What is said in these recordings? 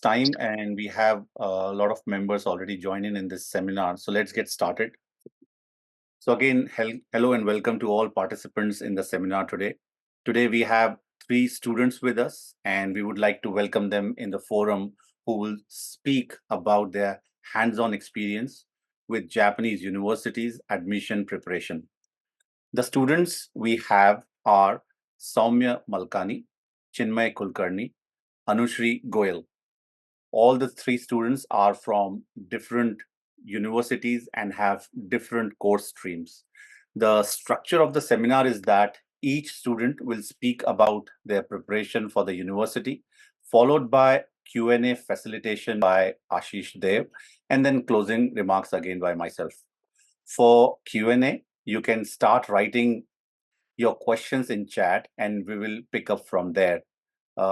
time, and we have a lot of members already joining in this seminar. So let's get started. So again, hello and welcome to all participants in the seminar today. Today we have 3 students with us, and we would like to welcome them in the forum who will speak about their hands-on experience with Japanese universities admission preparation. The students we have are Saumya Malani, Chinmay Kulkarni, Anushree Goyal. All the 3 students are from different universities and have different course streams. The structure of the seminar is that each student will speak about their preparation for the university, followed by Q&A facilitation by Ashish Dev, and then closing remarks again by myself. For Q&A, you can start writing your questions in chat and we will pick up from there.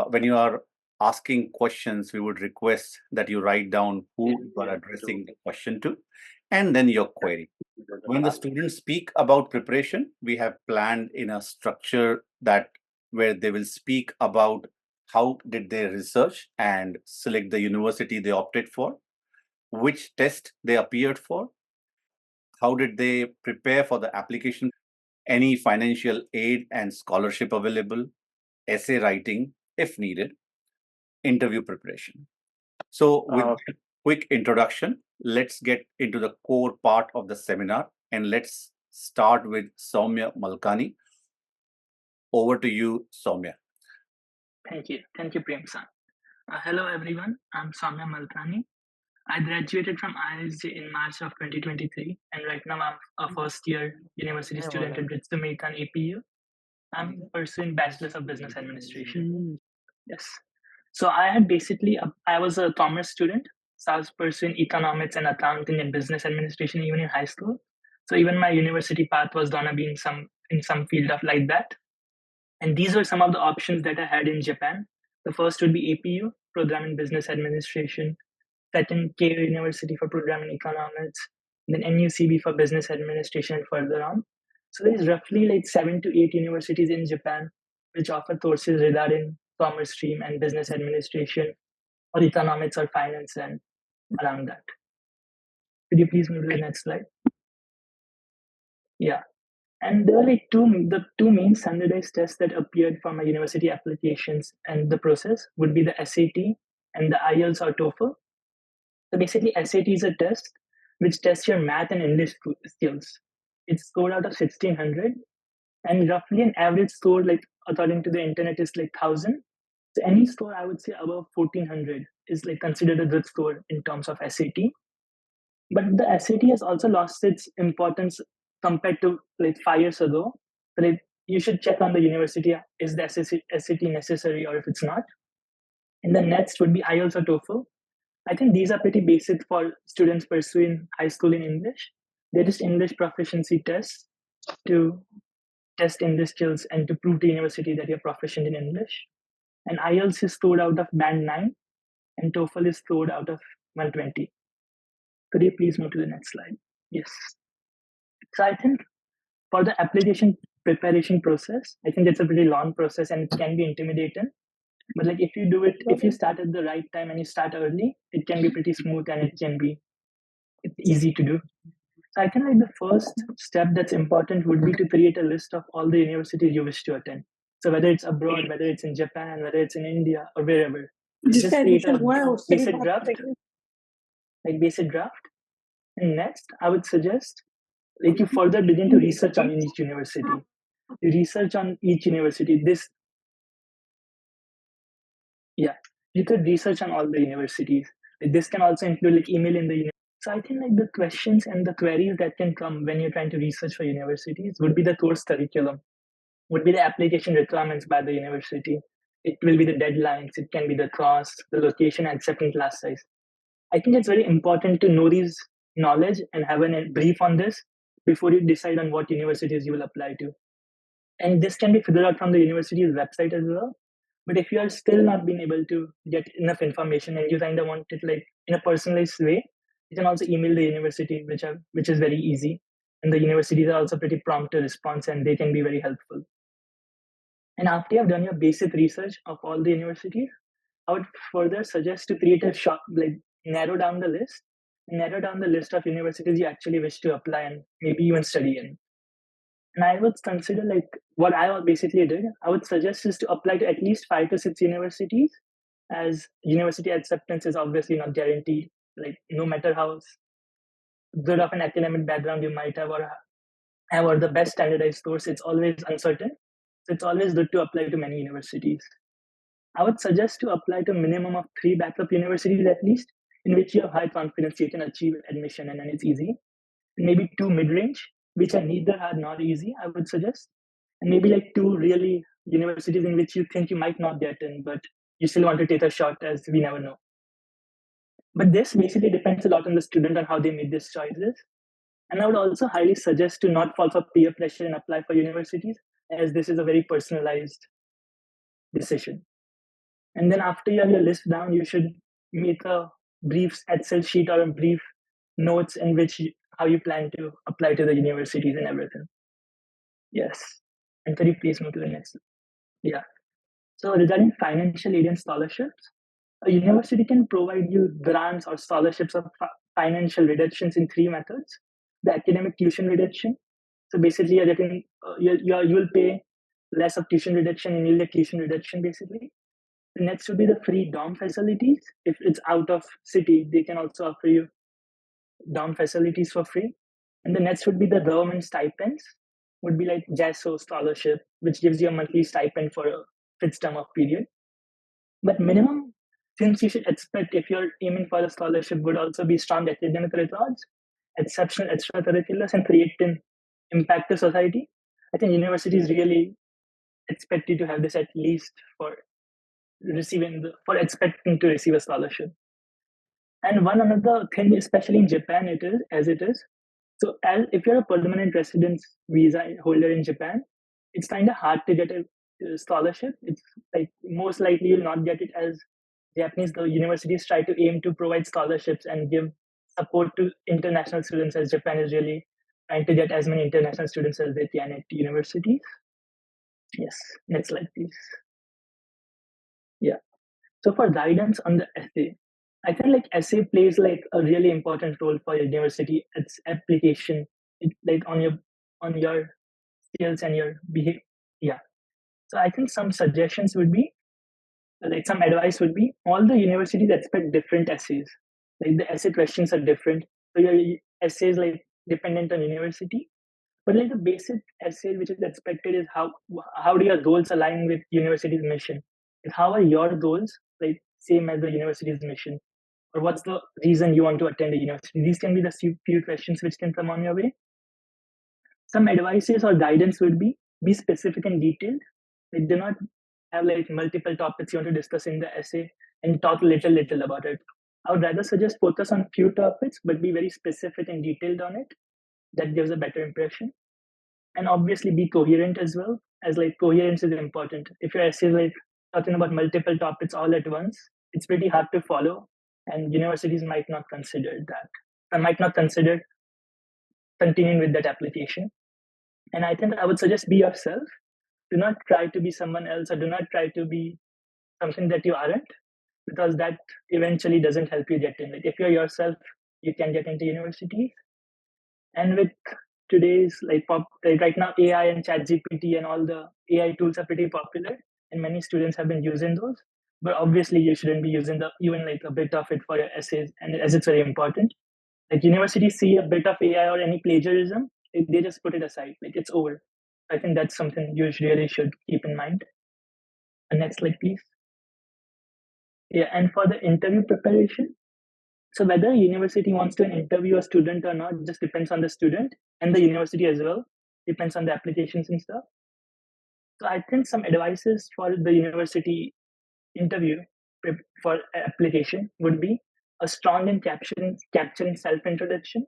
When you are asking questions, we would request that you write down who you are addressing the question to and then your query. When the students speak about preparation, we have planned in a structure that where they will speak about how did they research and select the university they opted for, which test they appeared for, how did they prepare for the application, any financial aid and scholarship available, essay writing if needed, interview preparation. So with a quick introduction, let's get into the core part of the seminar and let's start with Saumya Malani. Over to you, Saumya. Thank you, Prem-san. Hello everyone, I'm Saumya Malani. I graduated from ISJ in March of 2023, and right now I'm a first year university student at Brits American APU. I'm pursuing Bachelor's of Business Administration. Yes. So I was a commerce student. So I was pursuing economics and accounting and business administration even in high school. So even my university path was gonna be in some field of like that. And these were some of the options that I had in Japan. The first would be APU, Program in Business Administration. Second, Keio University for Programming Economics. Then NUCB for Business Administration and further on. So there's roughly like 7 to 8 universities in Japan which offer courses regarding commerce stream and business administration or economics or finance and around that. Could you please move to the next slide? Yeah. And there are like the two main standardized tests that appeared for my university applications, and the process would be the SAT and the IELTS or TOEFL. So basically, SAT is a test which tests your math and English skills. It's scored out of 1600, and roughly an average score, like according to the internet, is like 1000. So any score I would say above 1400 is like considered a good score in terms of SAT. But the SAT has also lost its importance compared to like 5 years ago. So like, you should check on the university, is the SAT necessary or if it's not. And the next would be IELTS or TOEFL. I think these are pretty basic for students pursuing high school in English. They're just English proficiency tests to test English skills and to prove to university that you're proficient in English. And IELTS is scored out of band 9 and TOEFL is scored out of 120. Could you please move to the next slide? Yes. So I think for the application preparation process, I think it's a pretty long process and it can be intimidating. But like if you start at the right time and you start early, it can be pretty smooth and it's easy to do. So I think like the first step that's important would be to create a list of all the universities you wish to attend. So whether it's abroad, whether it's in Japan, whether it's in India or wherever, just create a basic draft, And next, I would suggest like you further begin to research on each university. You research on each university. You could research on all the universities. This can also include like email in the university. So I think like the questions and the queries that can come when you're trying to research for universities would be the course curriculum, would be the application requirements by the university. It will be the deadlines, it can be the cost, the location, and second class size. I think it's very important to know these knowledge and have a brief on this before you decide on what universities you will apply to. And this can be figured out from the university's website as well. But if you are still not being able to get enough information and you kind of want it like in a personalized way, you can also email the university, which is very easy. And the universities are also pretty prompt to response and they can be very helpful. And after you have done your basic research of all the universities, I would further suggest to create a short, like narrow down the list of universities you actually wish to apply and maybe even study in. And I would consider like what I basically did. I would suggest is to apply to at least 5 to 6 universities, as university acceptance is obviously not guaranteed. Like no matter how good of an academic background you might have or the best standardized course, it's always uncertain. So it's always good to apply to many universities. I would suggest to apply to a minimum of 3 backup universities at least, in which you have high confidence you can achieve admission and then it's easy. And maybe 2 mid-range, which are neither hard nor easy, I would suggest. And maybe like 2 really universities in which you think you might not get in, but you still want to take a shot as we never know. But this basically depends a lot on the student and how they make these choices. And I would also highly suggest to not fall for peer pressure and apply for universities, as this is a very personalized decision. And then after you have your list down, you should make a brief Excel sheet or a brief notes in which how you plan to apply to the universities and everything. Yes. And could you please move to the next? Yeah. So regarding financial aid and scholarships, a university can provide you grants or scholarships of financial reductions in 3 methods. The academic tuition reduction. So basically, you're getting you will pay less of tuition reduction and you'll get tuition reduction basically. The next would be the free dorm facilities. If it's out of city, they can also offer you dorm facilities for free. And the next would be the government stipends, would be like JASO scholarship, which gives you a monthly stipend for a fixed term of period. But minimum things you should expect if you're aiming for a scholarship would also be strong academic records, exceptional extracurriculars, and creating impact to society. I think universities really expect you to have this at least for for expecting to receive a scholarship. And one another thing, especially in Japan, it is as it is. So, as if you're a permanent residence visa holder in Japan, it's kind of hard to get a scholarship. It's like most likely you'll not get it, as the universities try to aim to provide scholarships and give support to international students, as Japan is really trying to get as many international students as they can at universities. Yes, next slide, please. Yeah. So for guidance on the essay, I think like essay plays like a really important role for your university. Its application, like on your skills and your behavior. Yeah. So I think some suggestions would be like some advice would be all the universities expect different essays. Like the essay questions are different. So your essays like dependent on university. But like the basic essay which is expected is how do your goals align with university's mission? And how are your goals like same as the university's mission? Or what's the reason you want to attend a university? These can be the few questions which can come on your way. Some advices or guidance would be specific and detailed. Like do not have like multiple topics you want to discuss in the essay and talk little about it. I would rather suggest focus on few topics but be very specific and detailed on it. That gives a better impression. And obviously be coherent as well, as like coherence is important. If your essay is like talking about multiple topics all at once, it's pretty hard to follow, and universities might not consider that. I might not consider continuing with that application. And I think I would suggest be yourself. Do not try to be someone else, or do not try to be something that you aren't, because that eventually doesn't help you get in. Like if you're yourself, you can get into universities. And with today's like right now, AI and ChatGPT and all the AI tools are pretty popular, and many students have been using those. But obviously, you shouldn't be using the even like a bit of it for your essays, and as it's very important. Like universities see a bit of AI or any plagiarism, they just put it aside. Like it's over. I think that's something you really should keep in mind. The next slide, please. Yeah, and for the interview preparation, so whether a university wants to interview a student or not just depends on the student and the university as well. Depends on the applications and stuff. So I think some advices for the university interview for application would be a strong and capturing self introduction.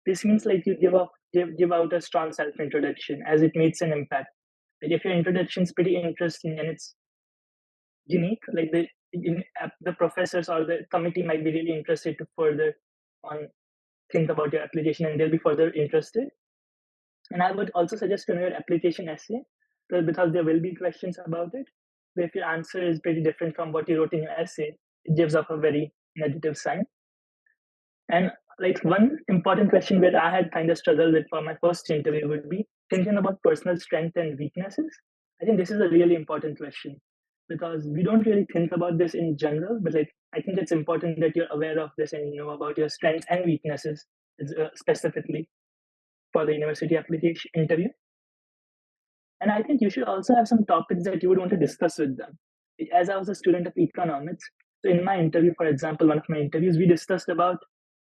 This means like you give out a strong self introduction as it makes an impact. Like if your introduction is pretty interesting and it's unique, like the professors or the committee might be really interested to further on think about your application and they'll be further interested. And I would also suggest to know your application essay because there will be questions about it. But if your answer is pretty different from what you wrote in your essay, it gives off a very negative sign. And like one important question where I had kind of struggled with for my first interview would be thinking about personal strength and weaknesses. I think this is a really important question because we don't really think about this in general, but like I think it's important that you're aware of this and you know about your strengths and weaknesses specifically for the university application interview. And I think you should also have some topics that you would want to discuss with them. As I was a student of economics, so in my interview, for example, one of my interviews, we discussed about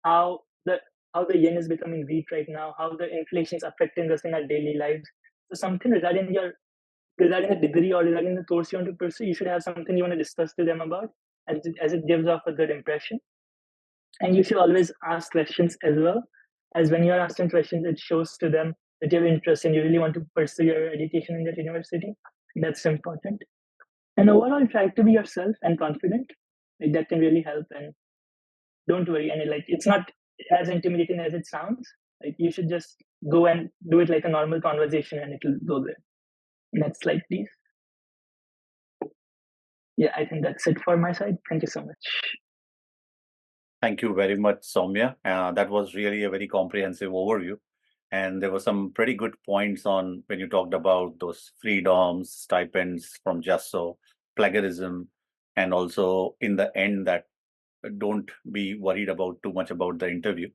how the how the yen is becoming weak right now, how the inflation is affecting us in our daily lives. So something regarding the degree or regarding the course you want to pursue, you should have something you want to discuss to them about, as it gives off a good impression. And you should always ask questions as well, as when you're asking questions, it shows to them that you have interest and you really want to pursue your education in that university. That's important. And overall, try to be yourself and confident. Like that can really help. And don't worry. And like it's not as intimidating as it sounds. Like you should just go and do it like a normal conversation, and it'll go there. Next slide, please. Yeah, I think that's it for my side. Thank you so much. Thank you very much, Saumya. That was really a very comprehensive overview. And there were some pretty good points on when you talked about those freedoms, stipends from JASO, plagiarism, and also in the end that don't be worried about too much about the interview,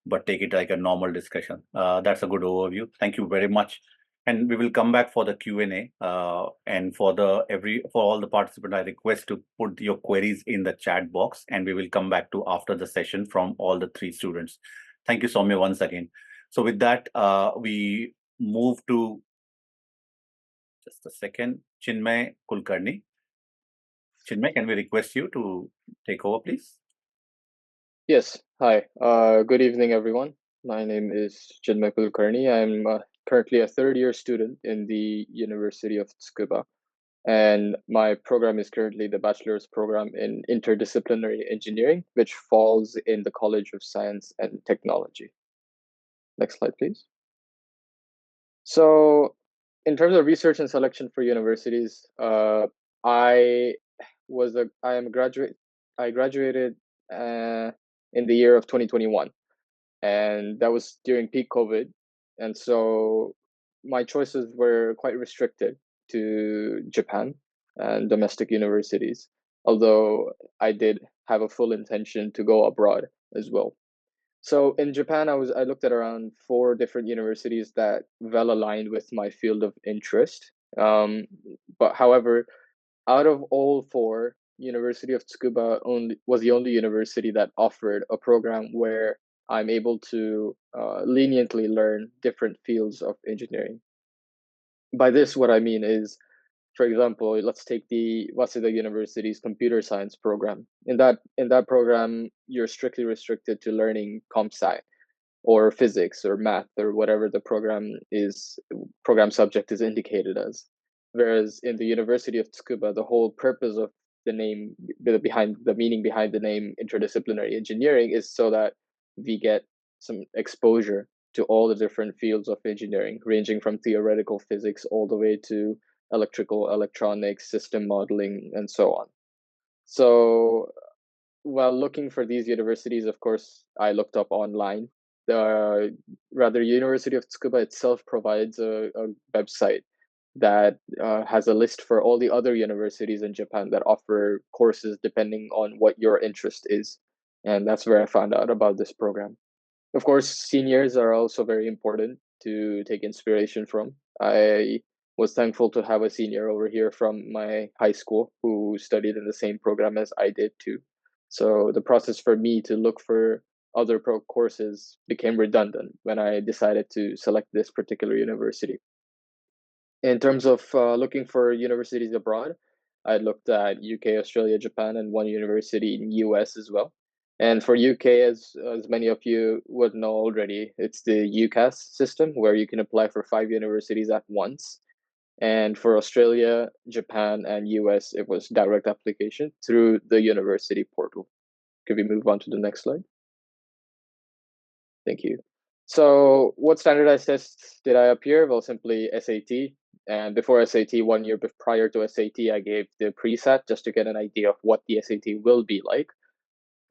but take it like a normal discussion. That's a good overview. Thank you very much. And we will come back for the Q&A. And for all the participants, I request to put your queries in the chat box, and we will come back to after the session from all the three students. Thank you, Soumya, once again. So with that, we move to just a second, Chinmay Kulkarni. Chinmay, can we request you to take over, please? Yes. Hi. Good evening, everyone. My name is Chinmay Kulkarni. I'm currently a third-year student in the University of Tsukuba, and my program is currently the bachelor's program in interdisciplinary engineering, which falls in the College of Science and Technology. Next slide, please. So, in terms of research and selection for universities, I am a graduate. I graduated in the year of 2021, and that was during peak COVID, and so my choices were quite restricted to Japan and domestic universities. Although I did have a full intention to go abroad as well. So in Japan, I looked at around 4 different universities that well aligned with my field of interest. But however, out of all 4, University of Tsukuba was the only university that offered a program where I'm able to leniently learn different fields of engineering. By this, what I mean is, for example, let's take the Waseda University's computer science program. In that program, you're strictly restricted to learning comp sci or physics or math or whatever the program subject is indicated as. Whereas in the University of Tsukuba, the whole purpose of the meaning behind the name interdisciplinary engineering is so that we get some exposure to all the different fields of engineering, ranging from theoretical physics all the way to electrical, electronics, system modeling, and so on. So while looking for these universities, of course, I looked up online. University of Tsukuba itself provides a website that has a list for all the other universities in Japan that offer courses depending on what your interest is. And that's where I found out about this program. Of course, seniors are also very important to take inspiration from. I was thankful to have a senior over here from my high school who studied in the same program as I did too. So the process for me to look for other pro courses became redundant when I decided to select this particular university. In terms of looking for universities abroad, I looked at UK, Australia, Japan, and one university in US as well. And for UK, as many of you would know already, it's the UCAS system where you can apply for 5 universities at once. And for Australia, Japan, and US, it was direct application through the university portal. Could we move on to the next slide? Thank you. So what standardized tests did I appear? Well, simply SAT, And before SAT, 1 year prior to SAT, I gave the preset just to get an idea of what the SAT will be like.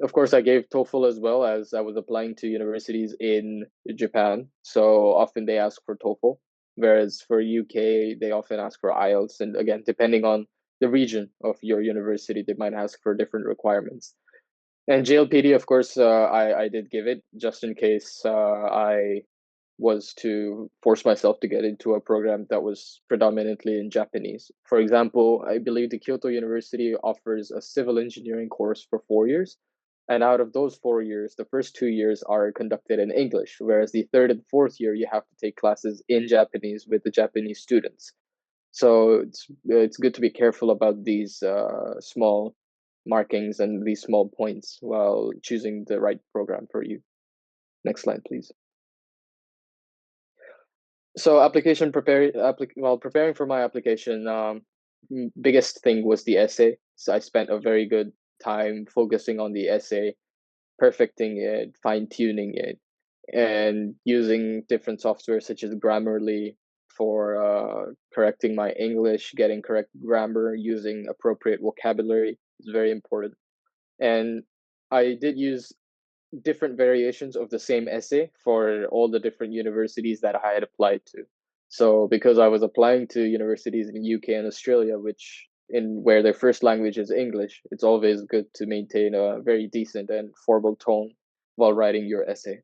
Of course, I gave TOEFL as well, as I was applying to universities in Japan. So often they ask for TOEFL, whereas for UK, they often ask for IELTS. And again, depending on the region of your university, they might ask for different requirements. And JLPD, of course, I did give it just in case I was to force myself to get into a program that was predominantly in Japanese. For example, I believe the Kyoto University offers a civil engineering course for 4 years. And out of those 4 years, the first 2 years are conducted in English, whereas the third and fourth year, you have to take classes in Japanese with the Japanese students. So it's good to be careful about these small markings and these small points while choosing the right program for you. Next slide, please. So while preparing for my application, biggest thing was the essay. So I spent a very good time focusing on the essay, perfecting it, fine tuning it, and using different software such as Grammarly for correcting my English, getting correct grammar, using appropriate vocabulary is very important. And I did use different variations of the same essay for all the different universities that I had applied to. So because I was applying to universities in UK and Australia, which in where their first language is English, it's always good to maintain a very decent and formal tone while writing your essay.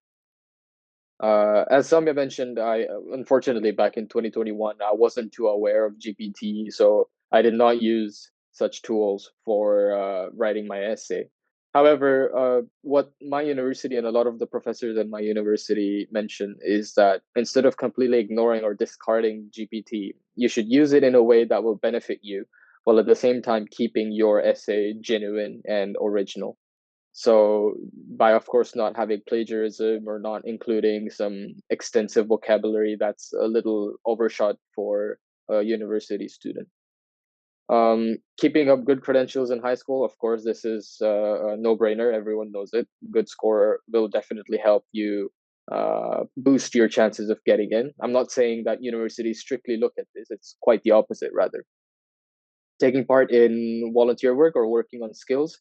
As Saumya mentioned, I unfortunately back in 2021, I wasn't too aware of GPT, so I did not use such tools for writing my essay. However, what my university and a lot of the professors at my university mention is that instead of completely ignoring or discarding GPT, you should use it in a way that will benefit you, while at the same time keeping your essay genuine and original. So, by of course not having plagiarism or not including some extensive vocabulary that's a little overshot for a university student. Keeping up good credentials in high school, of course, this is a no-brainer. Everyone knows it. Good score will definitely help you boost your chances of getting in. I'm not saying that universities strictly look at this. It's quite the opposite, rather. Taking part in volunteer work or working on skills,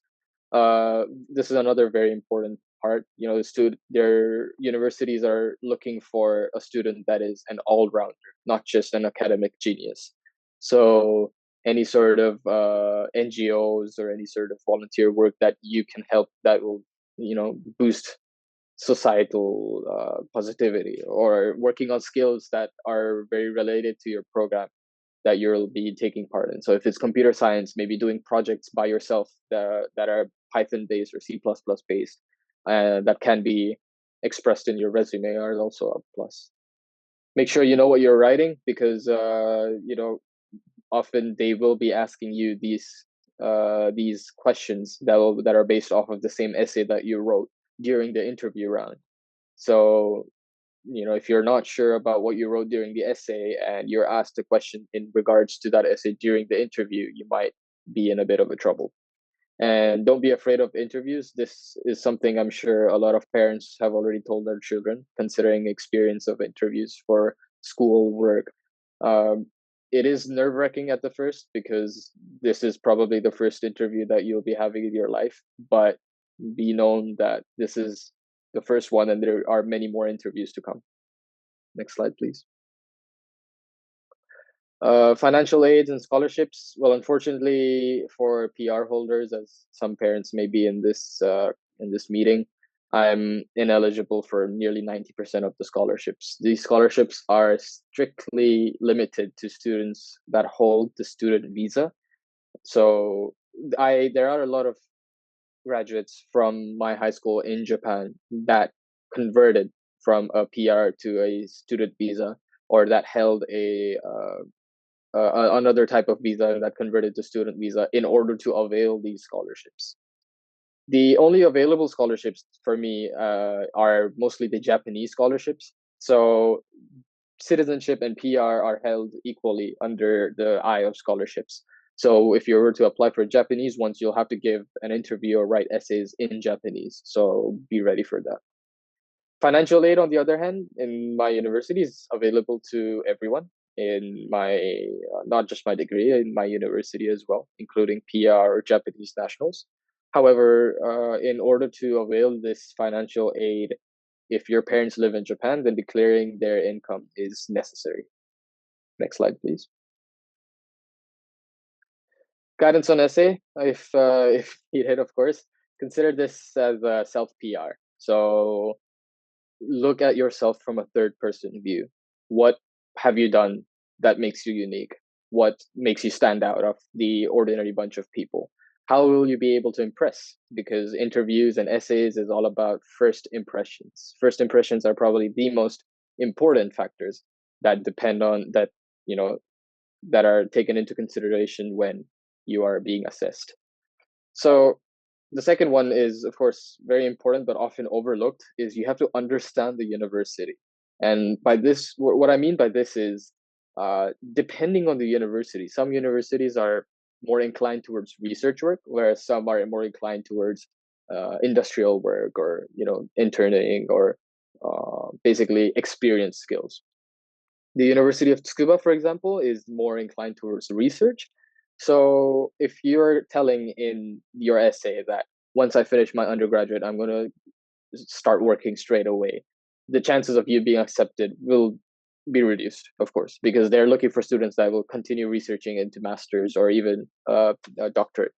this is another very important part. You know, their universities are looking for a student that is an all-rounder, not just an academic genius. So any sort of NGOs or any sort of volunteer work that you can help that will, boost societal positivity, or working on skills that are very related to your program that you'll be taking part in. So if it's computer science, maybe doing projects by yourself that are Python based or C++ based, that can be expressed in your resume are also a plus. Make sure you know what you're writing, because often they will be asking you these questions that are based off of the same essay that you wrote during the interview round. So if you're not sure about what you wrote during the essay and you're asked a question in regards to that essay during the interview, you might be in a bit of a trouble. And don't be afraid of interviews. This is something I'm sure a lot of parents have already told their children, considering experience of interviews for school work. It is nerve-wracking at the first, because this is probably the first interview that you'll be having in your life, but be known that this is the first one and there are many more interviews to come. Next slide, please. Financial aids and scholarships. Well, unfortunately for PR holders, as some parents may be in this meeting, I'm ineligible for nearly 90% of the scholarships. These scholarships are strictly limited to students that hold the student visa. So there are a lot of graduates from my high school in Japan that converted from a PR to a student visa, or that held another type of visa that converted to student visa in order to avail these scholarships. The only available scholarships for me are mostly the Japanese scholarships. So citizenship and PR are held equally under the eye of scholarships. So if you were to apply for Japanese ones, you'll have to give an interview or write essays in Japanese. So be ready for that. Financial aid, on the other hand, in my university is available to everyone. in my not just my degree, in my university as well, including PR or Japanese nationals. However, in order to avail this financial aid, if your parents live in Japan, then declaring their income is necessary. Next slide, please. Guidance on essay, if needed, of course. Consider this as a self PR. So look at yourself from a third person view. What have you done that makes you unique? What makes you stand out of the ordinary bunch of people? How will you be able to impress? Because interviews and essays is all about first impressions. First impressions are probably the most important factors that depend on that, you know, that are taken into consideration when you are being assessed. So the second one is, of course, very important but often overlooked, is you have to understand the university. And by this, what I mean by this is, depending on the university, some universities are more inclined towards research work, whereas some are more inclined towards industrial work, or interning, or basically experience skills. The University of Tsukuba, for example, is more inclined towards research. So if you're telling in your essay that once I finish my undergraduate, I'm going to start working straight away, the chances of you being accepted will be reduced, of course, because they're looking for students that will continue researching into masters or even a doctorate.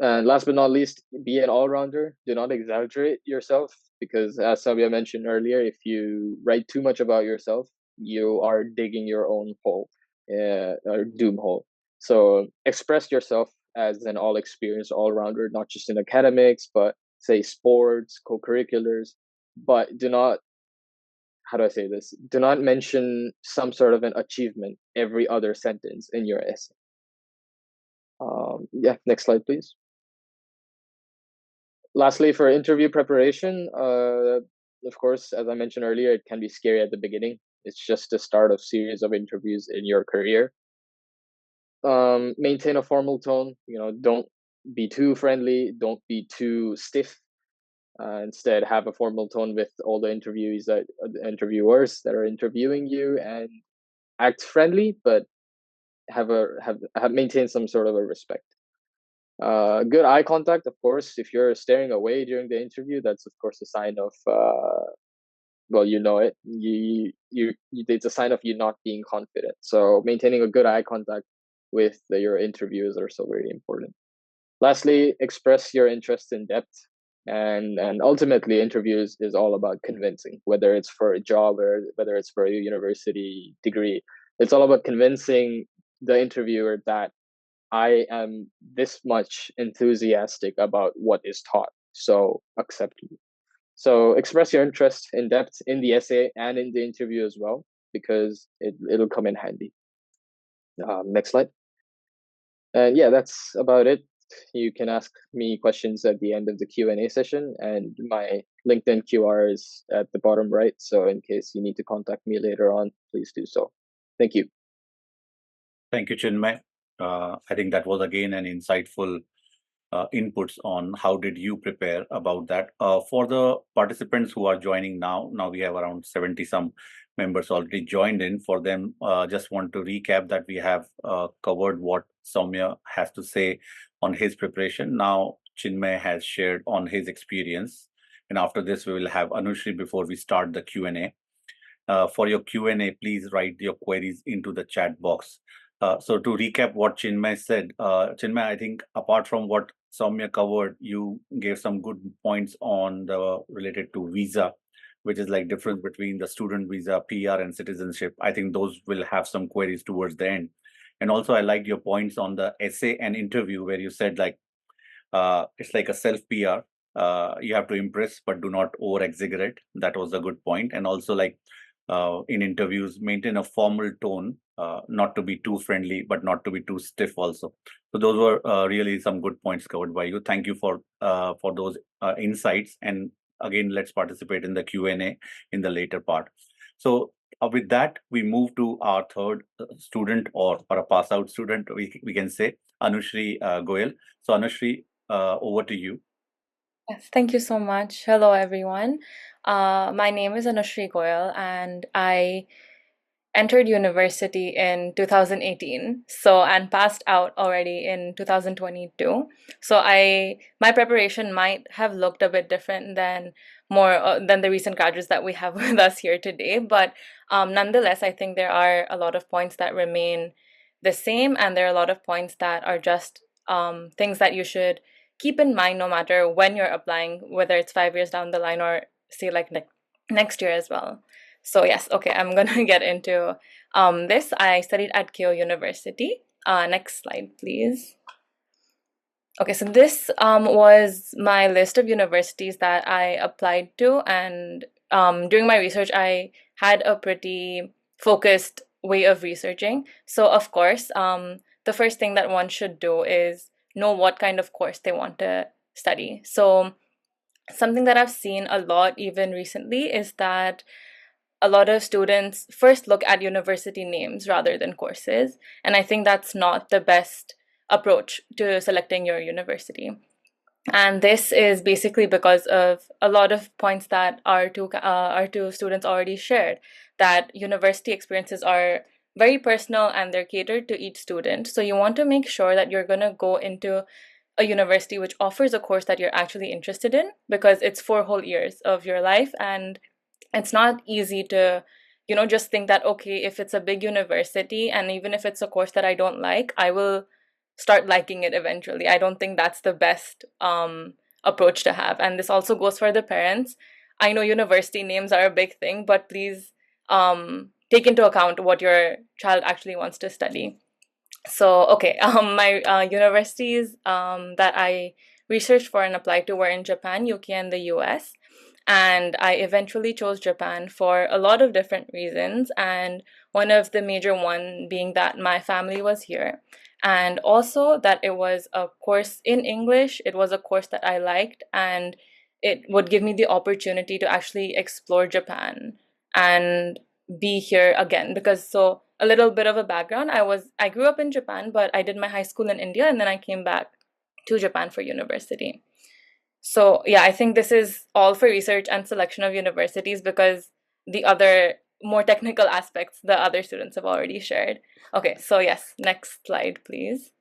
And last but not least, be an all-rounder. Do not exaggerate yourself, because as Saumya mentioned earlier, if you write too much about yourself, you are digging your own hole, or doom hole. So express yourself as an all-experienced all-rounder, not just in academics, but say sports, co-curriculars. But do not, how do I say this? Do not mention some sort of an achievement every other sentence in your essay. Yeah, next slide, please. Lastly, for interview preparation, of course, as I mentioned earlier, it can be scary at the beginning. It's just the start of series of interviews in your career. Maintain a formal tone. Don't be too friendly. Don't be too stiff. Instead, have a formal tone with all the interviewees interviewers that are interviewing you, and act friendly, but have maintain some sort of a respect. Good eye contact, of course. If you're staring away during the interview, that's of course a sign of well, it's a sign of you not being confident. So maintaining a good eye contact with your interviews are so very important. Lastly, express your interest in depth, and ultimately, interviews is all about convincing. Whether it's for a job or whether it's for a university degree, it's all about convincing the interviewer that I am this much enthusiastic about what is taught, so accept me. So express your interest in depth in the essay and in the interview as well, because it'll come in handy. Next slide. And yeah, that's about it. You can ask me questions at the end of the Q&A session, and my LinkedIn QR is at the bottom right. So in case you need to contact me later on, please do so. Thank you. Thank you, Chinmay. I think that was again an insightful inputs on how did you prepare about that. For the participants who are joining now we have around 70 some members already joined in. For them, just want to recap that we have covered what Saumya has to say on his preparation. Now Chinmay has shared on his experience, and after this we will have Anushree before we start the Q&A. For your Q&A, please write your queries into the chat box. So to recap what Chinmay said, Chinmay, I think apart from what Saumya covered, you gave some good points on the related to visa, which is like difference between the student visa, PR, and citizenship. I think those will have some queries towards the end. And also, I liked your points on the essay and interview, where you said like it's like a self PR. You have to impress, but do not over exaggerate. That was a good point. And also, like in interviews, maintain a formal tone, not to be too friendly, but not to be too stiff also. So those were really some good points covered by you. Thank you for those insights. And again, let's participate in the Q&A in the later part. So with that, we move to our third student, or a pass out student, we can say, Anushree Goyal. So Anushree, over to you. Yes, thank you so much. Hello, everyone. My name is Anushree Goyal, and I entered university in 2018, and passed out already in 2022. So my preparation might have looked a bit different than the recent graduates that we have with us here today. But nonetheless, I think there are a lot of points that remain the same, and there are a lot of points that are just things that you should keep in mind no matter when you're applying, whether it's 5 years down the line or say like next year as well. So yes, okay, I'm gonna get into this. I studied at Keio University. Next slide, please. Okay, so this was my list of universities that I applied to, and during my research, I had a pretty focused way of researching. So of course, the first thing that one should do is know what kind of course they want to study. So something that I've seen a lot even recently is that a lot of students first look at university names rather than courses. And I think that's not the best approach to selecting your university. And this is basically because of a lot of points that our two students already shared, that university experiences are very personal and they're catered to each student. So you want to make sure that you're going to go into a university which offers a course that you're actually interested in, because it's 4 whole years of your life, and it's not easy to just think that, okay, if it's a big university and even if it's a course that I don't like, I will start liking it eventually. I don't think that's the best approach to have. And this also goes for the parents. I know university names are a big thing, but please take into account what your child actually wants to study. So okay, my universities that I researched for and applied to were in Japan, UK, and the US. And I eventually chose Japan for a lot of different reasons, and one of the major one being that my family was here, and also that it was a course in English. It was a course that I liked, and it would give me the opportunity to actually explore Japan and be here again. Because, so a little bit of a background, I grew up in Japan, but I did my high school in India, and then I came back to Japan for university. So yeah, I think this is all for research and selection of universities, because the other more technical aspects the other students have already shared. Okay, so yes, next slide, please.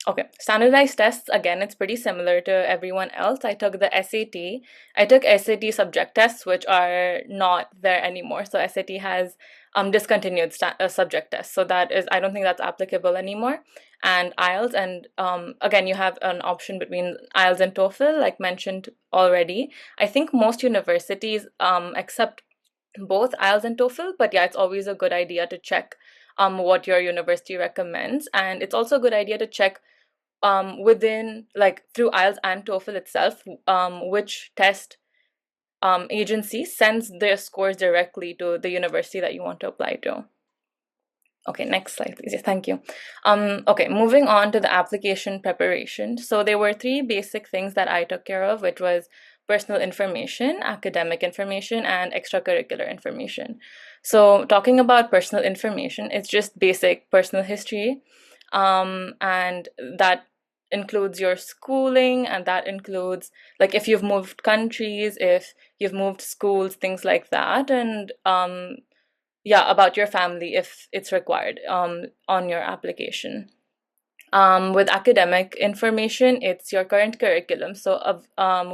Okay, standardized tests, again, it's pretty similar to everyone else. I took the SAT. I took SAT subject tests, which are not there anymore. So SAT has discontinued subject tests. So that is, I don't think that's applicable anymore. And IELTS, and again, you have an option between IELTS and TOEFL, like mentioned already. I think most universities accept both IELTS and TOEFL, but yeah, it's always a good idea to check what your university recommends. And it's also a good idea to check within, like through IELTS and TOEFL itself, which test agency sends their scores directly to the university that you want to apply to. Okay, next slide, please. Yes, thank you. Okay, moving on to the application preparation. So there were 3 basic things that I took care of, which was personal information, academic information, and extracurricular information. So talking about personal information, it's just basic personal history, and that includes your schooling, and that includes like if you've moved countries, if you've moved schools, things like that, and yeah, about your family if it's required on your application. With academic information, it's your current curriculum. So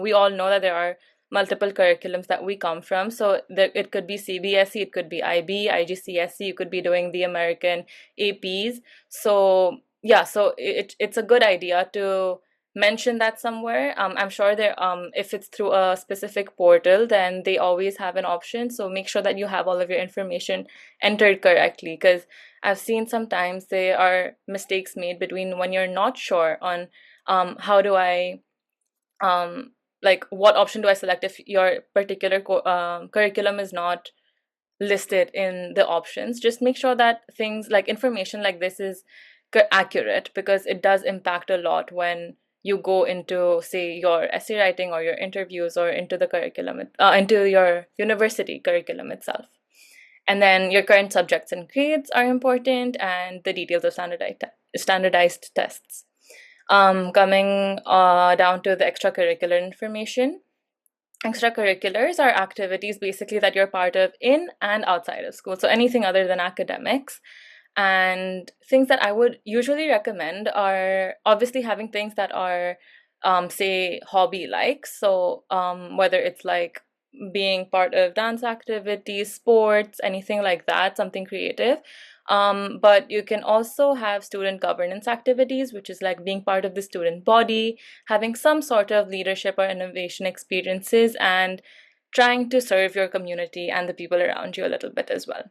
we all know that there are multiple curriculums that we come from. So it could be CBSE, it could be IB, IGCSE, you could be doing the American APs. So yeah, so it's a good idea to mention that somewhere. I'm sure there if it's through a specific portal, then they always have an option. So make sure that you have all of your information entered correctly, because I've seen sometimes there are mistakes made between when you're not sure on how do I like what option do I select if your particular curriculum is not listed in the options. Just make sure that things like information like this is accurate, because it does impact a lot when you go into, say, your essay writing or your interviews, or into the curriculum, into your university curriculum itself. And then your current subjects and grades are important, and the details of standardized tests. Coming down to the extracurricular information, extracurriculars are activities basically that you're part of in and outside of school. So anything other than academics. And things that I would usually recommend are obviously having things that are, say, hobby like. So whether it's like being part of dance activities, sports, anything like that, something creative. But you can also have student governance activities, which is like being part of the student body, having some sort of leadership or innovation experiences, and trying to serve your community and the people around you a little bit as well.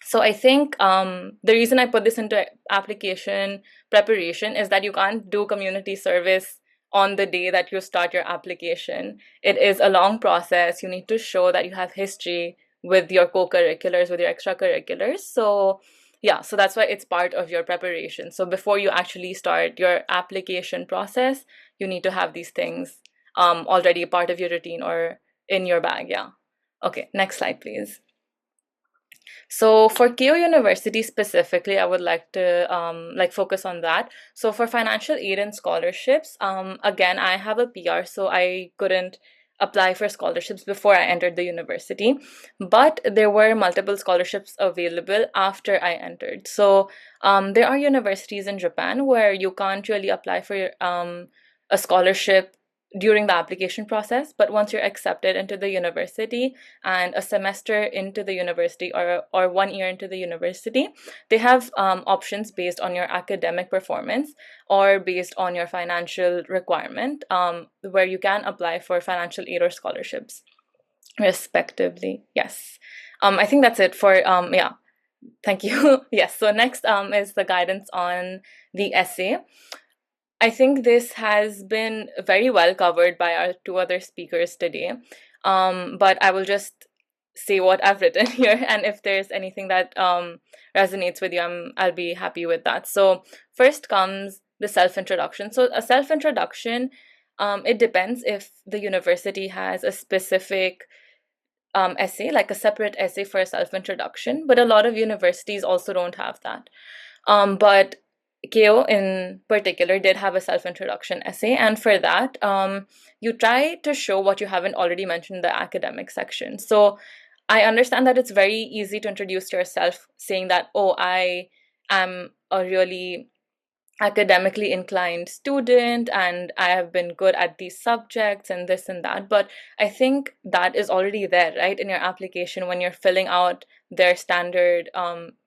So I think the reason I put this into application preparation is that you can't do community service on the day that you start your application. It is a long process. You need to show that you have history with your co-curriculars, with your extracurriculars. So yeah, so that's why it's part of your preparation. So before you actually start your application process, you need to have these things already a part of your routine or in your bag. Yeah. Okay, next slide, please. So for KU University specifically, I would like to focus on that. So for financial aid and scholarships, again, I have a PR, so I couldn't apply for scholarships before I entered the university, but there were multiple scholarships available after I entered. So there are universities in Japan where you can't really apply for a scholarship during the application process, but once you're accepted into the university and a semester into the university or 1 year into the university, they have options based on your academic performance or based on your financial requirement, where you can apply for financial aid or scholarships respectively. Yes. I think that's it for yeah, thank you. Yes, so next is the guidance on the essay. I think this has been very well covered by our two other speakers today. But I will just say what I've written here, and if there's anything that resonates with you, I'll be happy with that. So first comes the self-introduction. So a self-introduction, it depends if the university has a specific essay, like a separate essay for a self-introduction, but a lot of universities also don't have that. But KO in particular did have a self-introduction essay, and for that, you try to show what you haven't already mentioned in the academic section. So I understand that it's very easy to introduce yourself saying that, oh, I am a really academically inclined student and I have been good at these subjects and this and that. But I think that is already there, right, in your application when you're filling out their standard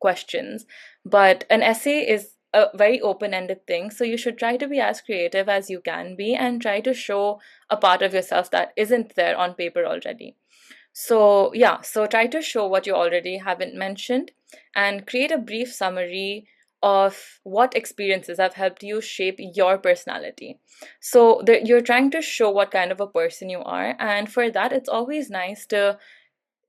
questions. But an essay is a very open-ended thing, so you should try to be as creative as you can be and try to show a part of yourself that isn't there on paper already. So yeah, so try to show what you already haven't mentioned and create a brief summary of what experiences have helped you shape your personality. So you're trying to show what kind of a person you are, and for that, it's always nice to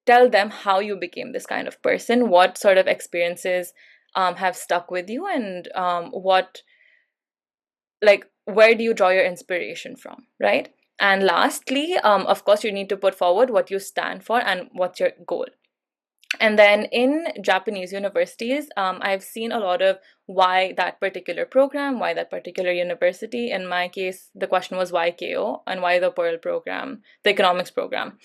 tell them how you became this kind of person, what sort of experiences have stuck with you, and where do you draw your inspiration from, right? And lastly, of course, you need to put forward what you stand for and what's your goal. And then in Japanese universities, I've seen a lot of why that particular program, why that particular university. In my case, the question was why KO and why the Pearl program, the economics program.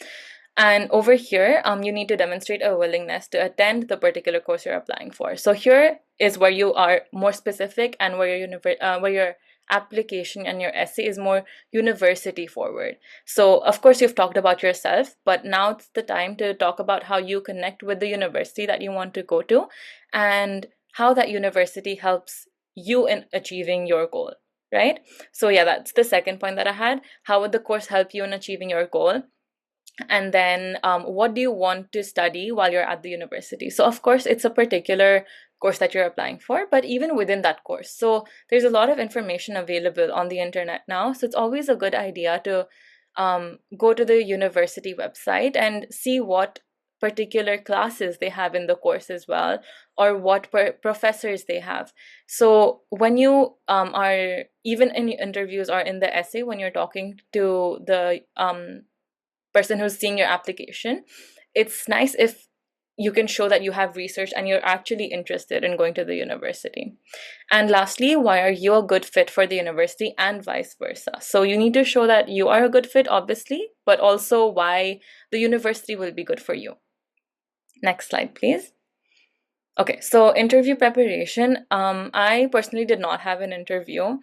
And over here, you need to demonstrate a willingness to attend the particular course you're applying for. So here is where you are more specific and where your application and your essay is more university forward. So of course you've talked about yourself, but now it's the time to talk about how you connect with the university that you want to go to and how that university helps you in achieving your goal, right? So yeah, that's the second point that I had. How would the course help you in achieving your goal? And then what do you want to study while you're at the university? So of course it's a particular course that you're applying for, but even within that course, so there's a lot of information available on the internet now, so it's always a good idea to go to the university website and see what particular classes they have in the course as well, or what professors they have. So when you are even in interviews or in the essay, when you're talking to the person who's seeing your application, it's nice if you can show that you have research and you're actually interested in going to the university. And lastly, why are you a good fit for the university and vice versa? So you need to show that you are a good fit, obviously, but also why the university will be good for you. Next slide, please. Okay, so interview preparation. I personally did not have an interview,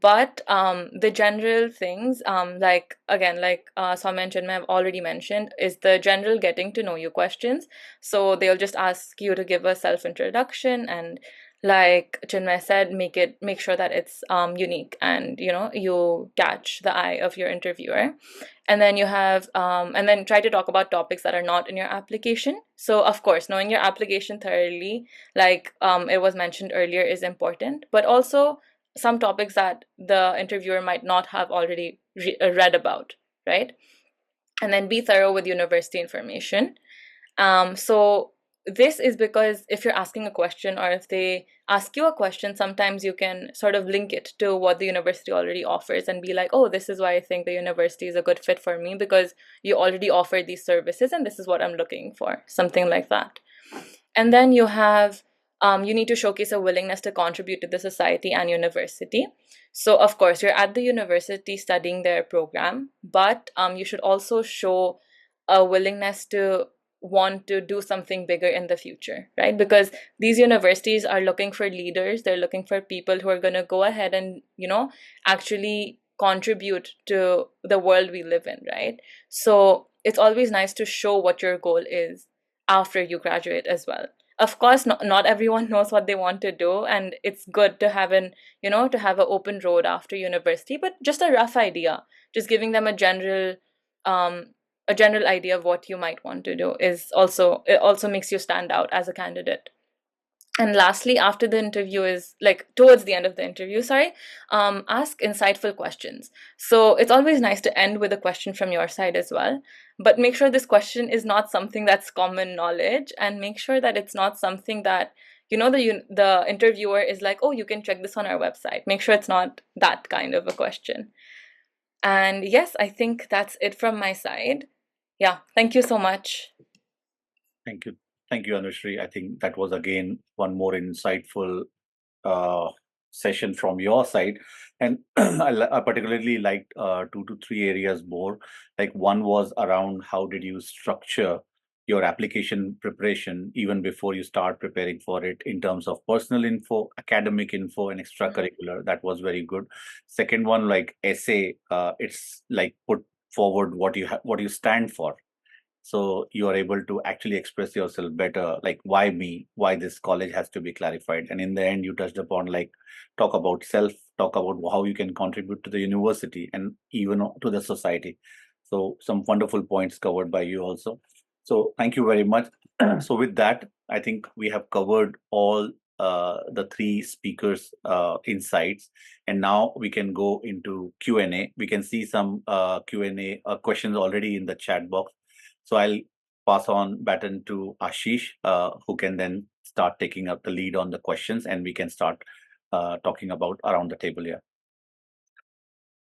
but the general things, like again, like Saumya and Chinmay have already mentioned, is the general getting to know you questions. So they'll just ask you to give a self-introduction, and like Chinmay said, make sure that it's unique, and you catch the eye of your interviewer. And then you have and then try to talk about topics that are not in your application. So of course, knowing your application thoroughly, like it was mentioned earlier, is important, but also some topics that the interviewer might not have already read about, right? And then be thorough with university information. So this is because if you're asking a question, or if they ask you a question, sometimes you can sort of link it to what the university already offers and be like, oh, this is why I think the university is a good fit for me, because you already offer these services and this is what I'm looking for, something like that. And then you have you need to showcase a willingness to contribute to the society and university. So of course, you're at the university studying their program, but you should also show a willingness to want to do something bigger in the future, right? Because these universities are looking for leaders. They're looking for people who are going to go ahead and actually contribute to the world we live in, right? So it's always nice to show what your goal is after you graduate as well. Of course, not everyone knows what they want to do, and it's good to have to have an open road after university, but just a rough idea, just giving them um a general idea of what you might want to do it also makes you stand out as a candidate. And lastly, after the interview is like towards the end of the interview, sorry, ask insightful questions. So it's always nice to end with a question from your side as well, but make sure this question is not something that's common knowledge, and make sure that it's not something that the interviewer is like, oh, you can check this on our website. Make sure it's not that kind of a question. And yes, I think that's it from my side. Yeah, thank you so much. Thank you. Thank you, Anushree. I think that was again one more insightful uh, session from your side. And I particularly liked 2 to 3 areas more. Like one was around how did you structure your application preparation even before you start preparing for it in terms of personal info, academic info, and extracurricular. That was very good. Second one, like essay, it's like put forward what what you stand for, so you are able to actually express yourself better, like why me, why this college has to be clarified. And in the end you touched upon like talk about self, talk about how you can contribute to the university and even to the society. So some wonderful points covered by you also, so thank you very much. So with that, I think we have covered all the three speakers insights, and now we can go into Q&A. We can see some Q&A questions already in the chat box. So I'll pass on baton to Ashish, who can then start taking up the lead on the questions, and we can start talking about around the table here.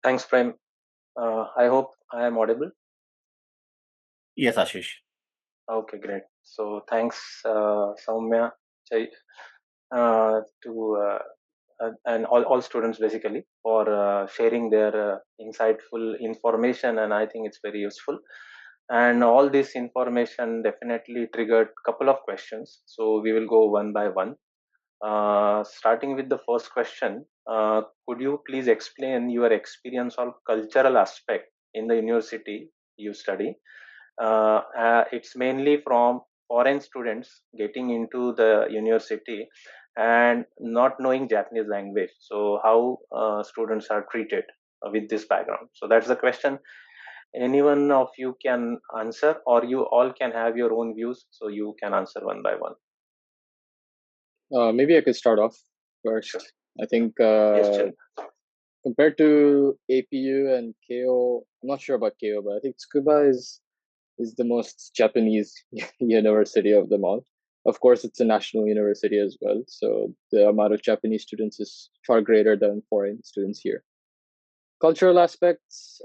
Thanks, Prem. I hope I am audible. Yes, Ashish. Okay, great. So thanks, Saumya, and all students basically for sharing their insightful information, and I think it's very useful. And all this information definitely triggered a couple of questions. So we will go one by one. Starting with the first question, could you please explain your experience of cultural aspect in the university you study? It's mainly from foreign students getting into the university and not knowing Japanese language. So how students are treated with this background? So that's the question. Anyone of you can answer, or you all can have your own views. So you can answer one by one. Maybe I could start off first. Sure. I think Yes, compared to APU and KO, I'm not sure about KO, but I think Tsukuba is the most Japanese university of them all. Of course, it's a national university as well, so the amount of Japanese students is far greater than foreign students here. Cultural aspects,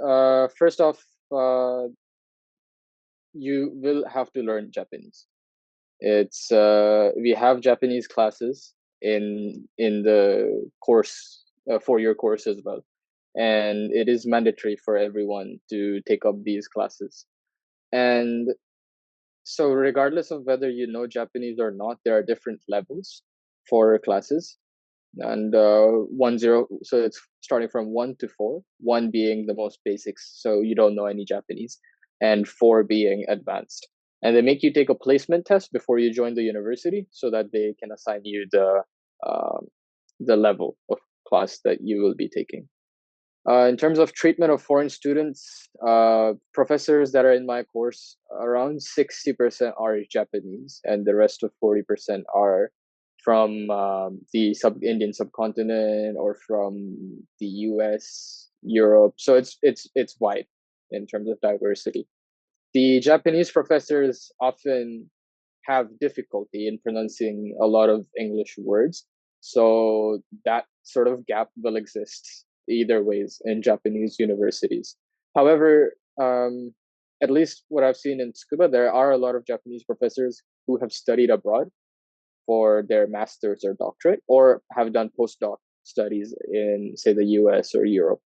first off, you will have to learn Japanese. It's we have Japanese classes in the course, 4-year course as well, and it is mandatory for everyone to take up these classes. And so regardless of whether you know Japanese or not, there are different levels for classes. And 1-0, so it's starting from 1 to 4, 1 being the most basics, so you don't know any Japanese, and 4 being advanced. And they make you take a placement test before you join the university so that they can assign you the level of class that you will be taking. In terms of treatment of foreign students, professors that are in my course, around 60% are Japanese, and the rest of 40% are from the Indian subcontinent or from the US, Europe. So it's wide in terms of diversity. The Japanese professors often have difficulty in pronouncing a lot of English words, so that sort of gap will exist either ways in Japanese universities. However, at least what I've seen in Tsukuba, there are a lot of Japanese professors who have studied abroad for their master's or doctorate, or have done postdoc studies in, say, the US or Europe.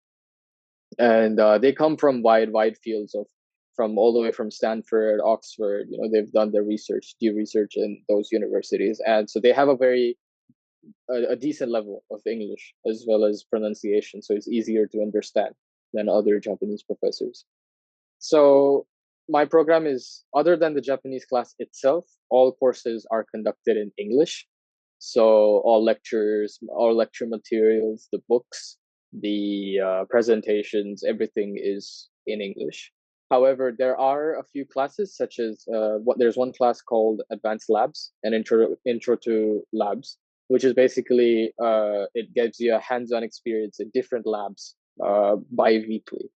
And they come from wide fields of, from all the way from Stanford, Oxford. They've done their research, do research in those universities, and so they have a decent level of English as well as pronunciation, so it's easier to understand than other Japanese professors. So my program is, other than the Japanese class itself, all courses are conducted in English. So all lectures, all lecture materials, the books, the presentations, everything is in English. However, there are a few classes, such as there's one class called Advanced Labs and Intro to Labs, which is basically it gives you a hands-on experience in different labs bi-weekly.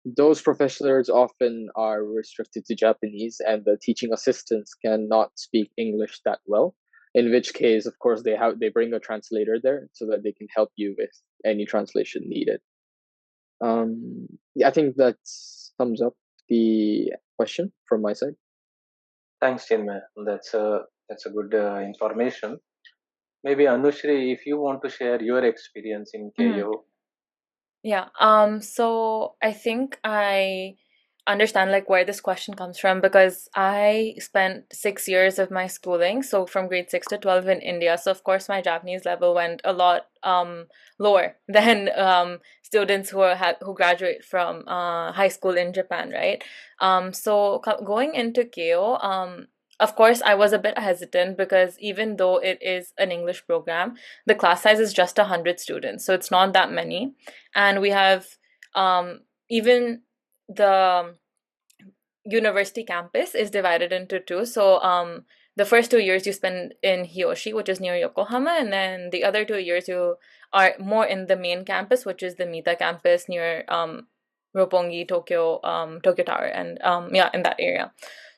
Those professors often are restricted to Japanese, and the teaching assistants cannot speak English that well. In which case, of course, they bring a translator there so that they can help you with any translation needed. I think that sums up the question from my side. Thanks, Chinmay. That's a good information. Maybe Anushree, if you want to share your experience in KO. Yeah. So I think I understand like where this question comes from, because I spent 6 years of my schooling, so from grade 6 to 12 in India. So of course my Japanese level went a lot lower than students who graduate from high school in Japan, right? So going into KO, of course, I was a bit hesitant because even though it is an English program, the class size is just 100 students, so it's not that many. And we have even the university campus is divided into two. So the first 2 years you spend in Hiyoshi, which is near Yokohama, and then the other 2 years you are more in the main campus, which is the Mita campus near Roppongi, Tokyo Tower, and in that area.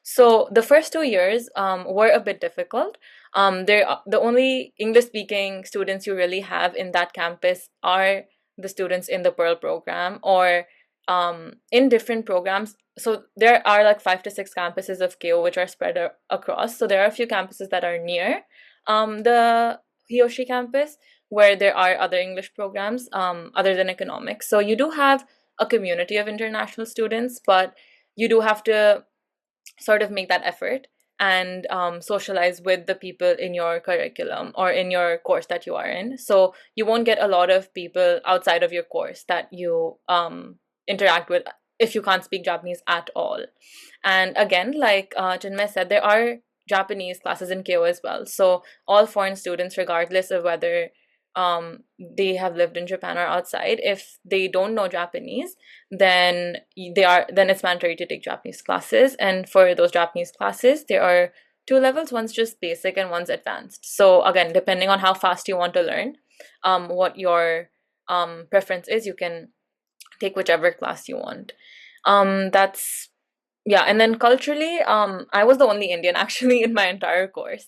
So the first 2 years were a bit difficult. The only English-speaking students you really have in that campus are the students in the Pearl program, or in different programs. So there are like 5 to 6 campuses of KO which are spread across. So there are a few campuses that are near the Hiyoshi campus where there are other English programs other than economics. So you do have a community of international students, but you do have to sort of make that effort and socialize with the people in your curriculum or in your course that you are in. So you won't get a lot of people outside of your course that you interact with if you can't speak Japanese at all. And again, like Chinmay said, there are Japanese classes in KO as well. So all foreign students, regardless of whether they have lived in Japan or outside, if they don't know Japanese, then it's mandatory to take Japanese classes. And for those Japanese classes, there are 2 levels. One's just basic and one's advanced. So again, depending on how fast you want to learn, what your preference is, you can take whichever class you want. That's and then culturally, I was the only Indian actually in my entire course.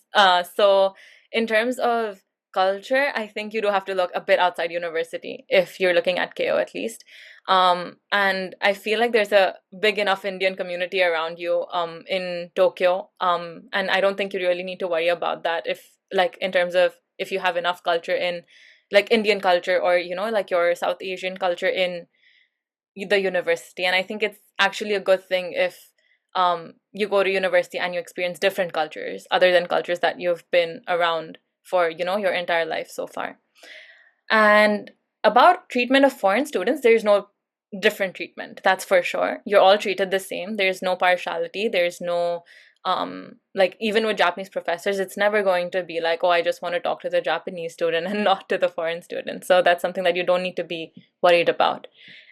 So in terms of culture, I think you do have to look a bit outside university if you're looking at KO at least. And I feel like there's a big enough Indian community around you in Tokyo. And I don't think you really need to worry about that if, like, in terms of if you have enough culture in, like, Indian culture, or, like, your South Asian culture in the university. And I think it's actually a good thing if you go to university and you experience different cultures other than cultures that you've been around for, your entire life so far. And about treatment of foreign students, there's no different treatment, that's for sure. You're all treated the same. There's no partiality. There's no like, even with Japanese professors, it's never going to be like, oh, I just want to talk to the Japanese student and not to the foreign student. So that's something that you don't need to be worried about.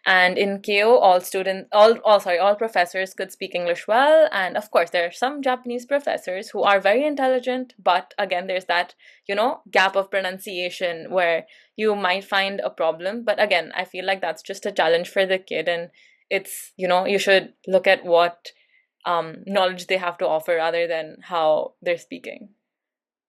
And in KO, all professors could speak English well. And of course, there are some Japanese professors who are very intelligent, but again, there's that, gap of pronunciation where you might find a problem. But again, I feel like that's just a challenge for the kid, and it's, you should look at what knowledge they have to offer rather than how they're speaking.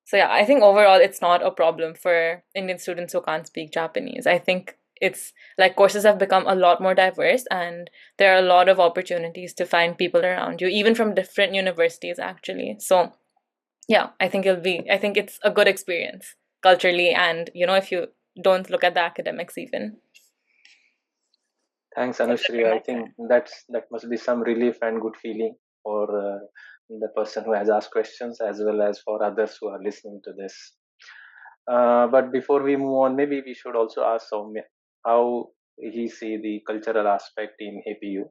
So yeah, I think overall it's not a problem for Indian students who can't speak Japanese. I think it's like courses have become a lot more diverse, and there are a lot of opportunities to find people around you, even from different universities actually. So yeah, I think it's a good experience culturally, and if you don't look at the academics even. Thanks, Anushree. I think that must be some relief and good feeling for the person who has asked questions, as well as for others who are listening to this. But before we move on, maybe we should also ask Saumya how he see the cultural aspect in APU.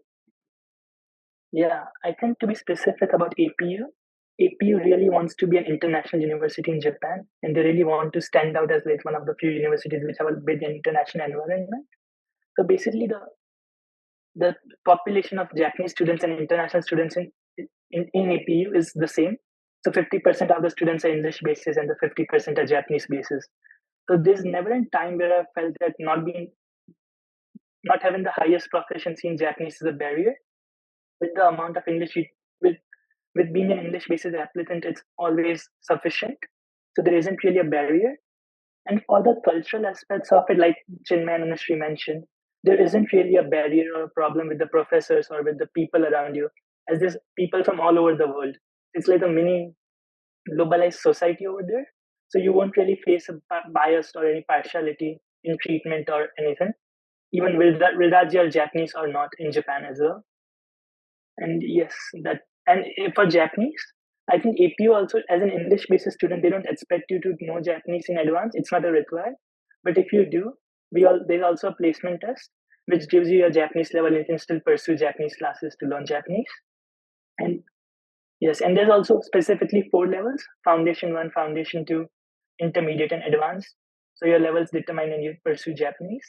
Yeah, I think to be specific about APU really wants to be an international university in Japan, and they really want to stand out as like one of the few universities which have a big international environment. So basically, the population of Japanese students and international students in APU is the same. So 50% of the students are English bases and the 50% are Japanese bases. So there's never a time where I felt that not having the highest proficiency in Japanese is a barrier. With the amount of English with with being an English basis applicant, it's always sufficient. So there isn't really a barrier. And for the cultural aspects of it, like Chinmay and Anushree mentioned, there isn't really a barrier or a problem with the professors or with the people around you, as there's people from all over the world. It's like a mini globalized society over there. So you won't really face a bias or any partiality in treatment or anything, even whether you're Japanese or not in Japan as well. And yes, that and for Japanese, I think APU also, as an English based student, they don't expect you to know Japanese in advance. It's not a requirement. But if you do, there's also a placement test which gives you a Japanese level. You can still pursue Japanese classes to learn Japanese. And yes, and there's also specifically 4 levels: Foundation 1, Foundation 2, Intermediate, and Advanced. So your levels determine when you pursue Japanese.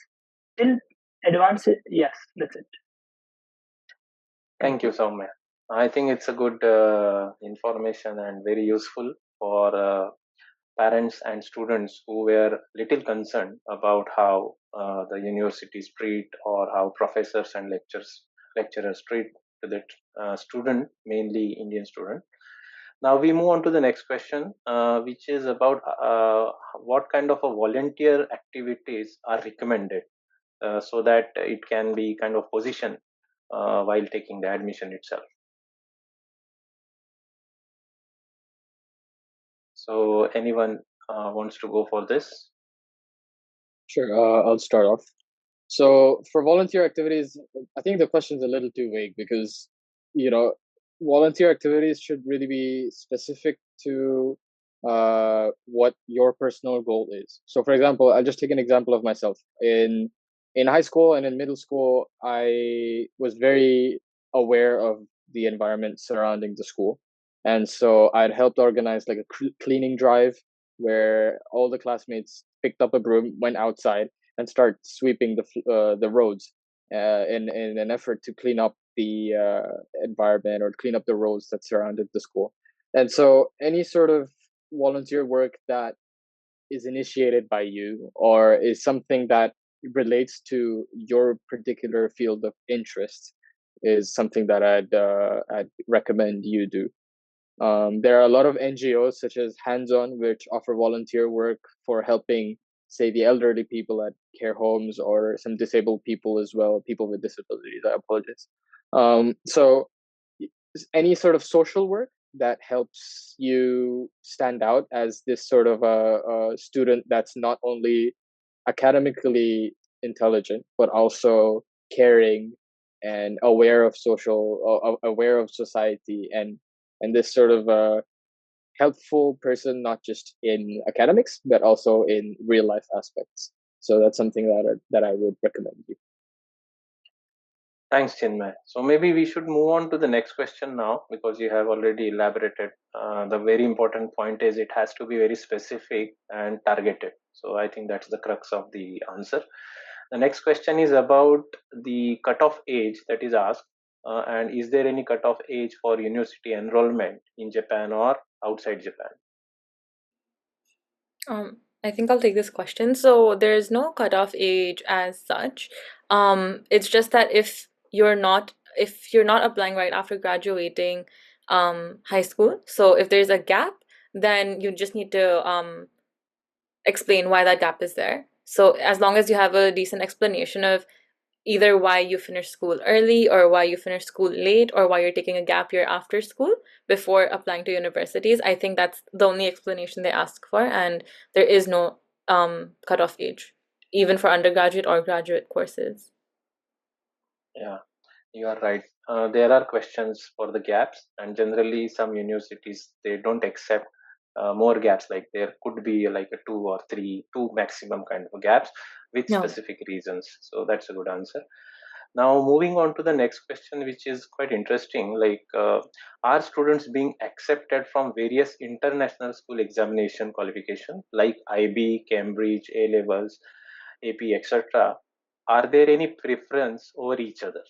Till advanced, yes, that's it. Thank you, Saumya. I think it's a good information and very useful for parents and students who were little concerned about how the universities treat, or how professors and lecturers treat the student, mainly Indian student. Now we move on to the next question, which is about what kind of a volunteer activities are recommended so that it can be kind of positioned while taking the admission itself. So anyone wants to go for this? Sure, I'll start off. So for volunteer activities, I think the question's a little too vague because, volunteer activities should really be specific to what your personal goal is. So for example, I'll just take an example of myself. In high school and in middle school, I was very aware of the environment surrounding the school. And so I'd helped organize like a cleaning drive where all the classmates picked up a broom, went outside, and start sweeping the roads in an effort to clean up the environment or clean up the roads that surrounded the school. And so any sort of volunteer work that is initiated by you or is something that relates to your particular field of interest is something that I'd recommend you do. There are a lot of NGOs such as Hands On, which offer volunteer work for helping say the elderly people at care homes or some disabled people as well, people with disabilities. I apologize. So any sort of social work that helps you stand out as this sort of a student that's not only academically intelligent but also caring and aware of aware of society, and this sort of helpful person, not just in academics but also in real life aspects. So that's something that I would recommend you. Thanks, Chinmay. So maybe we should move on to the next question now, because you have already elaborated. The very important point is it has to be very specific and targeted. So I think that's the crux of the answer. The next question is about the cutoff age that is asked. And is there any cutoff age for university enrollment in Japan or outside Japan? I think I'll take this question. So there's no cutoff age as such. It's just that if you're not applying right after graduating high school, so if there's a gap, then you just need to explain why that gap is there. So as long as you have a decent explanation of either why you finish school early or why you finish school late or why you're taking a gap year after school before applying to universities, I think that's the only explanation they ask for, and there is no cutoff age, even for undergraduate or graduate courses. Yeah, you are right. There are questions for the gaps, and generally, some universities they don't accept more gaps. Like there could be like a two maximum kind of gaps with No. specific reasons. So that's a good answer. Now, moving on to the next question, which is quite interesting. Like, are students being accepted from various international school examination qualification, like IB, Cambridge, A levels, AP, etc.? Are there any preference over each other?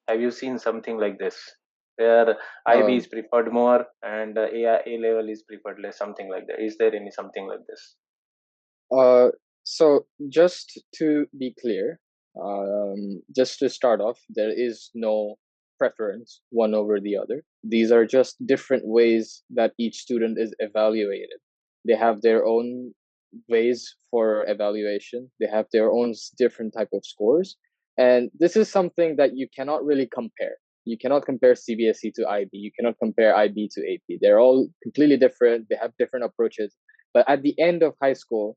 Have you seen something like this, where IB is preferred more and A level is preferred less, something like that? Is there any something like this? So just to be clear, just to start off, there is no preference one over the other. These are just different ways that each student is evaluated. They have their own ways for evaluation. They have their own different type of scores. And this is something that you cannot really compare. You cannot compare CBSE to IB. You cannot compare IB to AP. They're all completely different. They have different approaches. But at the end of high school,